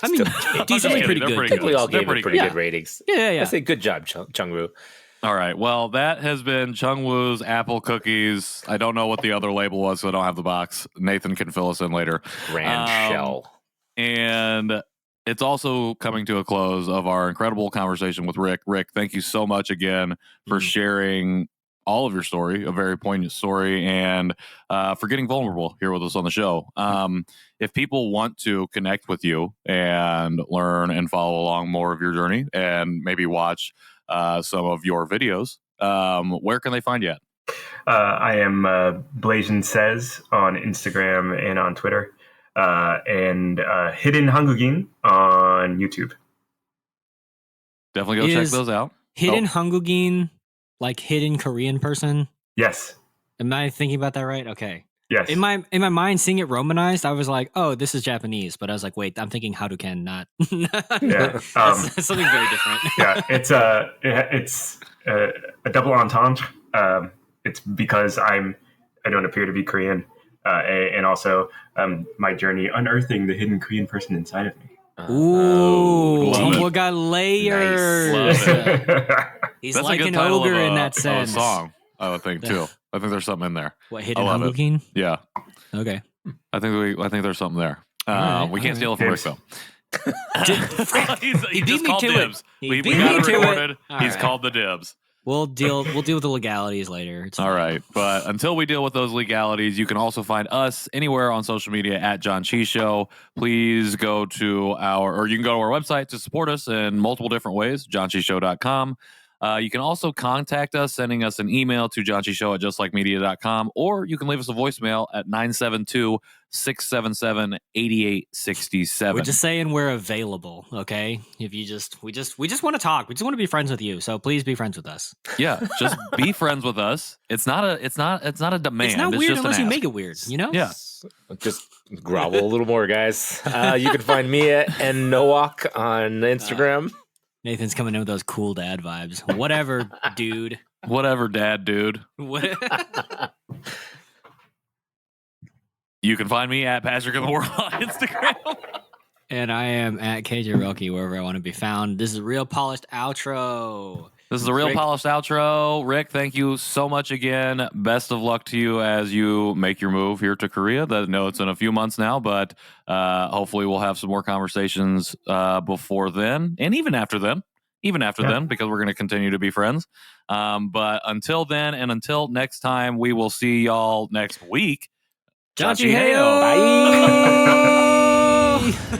I mean, okay. decently kidding. pretty They're good. pretty cookies. We all They're gave it pretty pretty good. good ratings. Yeah. I say good job, Chung-Woo. All right. Well, that has been Chung Woo's apple cookies. I don't know what the other label was, so I don't have the box. Nathan can fill us in later. Grand shell. And it's also coming to a close of our incredible conversation with Rick. Rick, thank you so much again for sharing all of your story, a very poignant story, and for getting vulnerable here with us on the show. If people want to connect with you and learn and follow along more of your journey and maybe watch some of your videos, where can they find you at? I am Blasian Says on Instagram and on Twitter, and Hidden Hangugin on YouTube. Definitely go check those out. Hidden Hangugin, like hidden Korean person. Yes. Am I thinking about that right? Okay. Yes. In my mind, seeing it romanized, I was like, "Oh, this is Japanese," but I was like, "Wait, I'm thinking Haruken, not." Yeah, That's something very different. Yeah, it's a double entendre. It's because I don't appear to be Korean, and also my journey unearthing the hidden Korean person inside of me. Ooh, Love it. we got layers. Love it. He's That's like a good an title ogre of a, in that of a sense. song, I would think too. I think there's something in there. What, Hidden I love it. Hangugin? Yeah, Okay. I think there's something there. All right, We can't all steal it from Rick Dibs. though. He he beat just me called to it. dibs. He We beat got me it to it. recorded. All He's right. called the dibs. We'll deal with the legalities later. It's All fine. right. But until we deal with those legalities, you can also find us anywhere on social media at Janchi Show. Please go to you can go to our website to support us in multiple different ways, janchishow.com. You can also contact us, sending us an email to janchishow@justlikemedia.com, or you can leave us a voicemail at 972-677-8867. We're just saying we're available, okay? If you we just want to talk. We just want to be friends with you. So please be friends with us. Yeah, just be friends with us. It's not a demand. It's not weird just an unless you ask. make it weird, you know? Yeah. Just grovel a little more, guys. You can find me at Nowak on Instagram. Nathan's coming in with those cool dad vibes. Whatever, dude. Whatever, dad, dude. What? You can find me at Patrick in the World on Instagram. And I am at KJ Roki, wherever I want to be found. This is a real polished outro. This is a real Rick. polished outro. Rick, thank you so much again. Best of luck to you as you make your move here to Korea. I know it's in a few months now, but hopefully we'll have some more conversations before then, and even after then, because we're going to continue to be friends. But until then, and until next time, we will see y'all next week. Janchi Heyo. Heyo! Bye.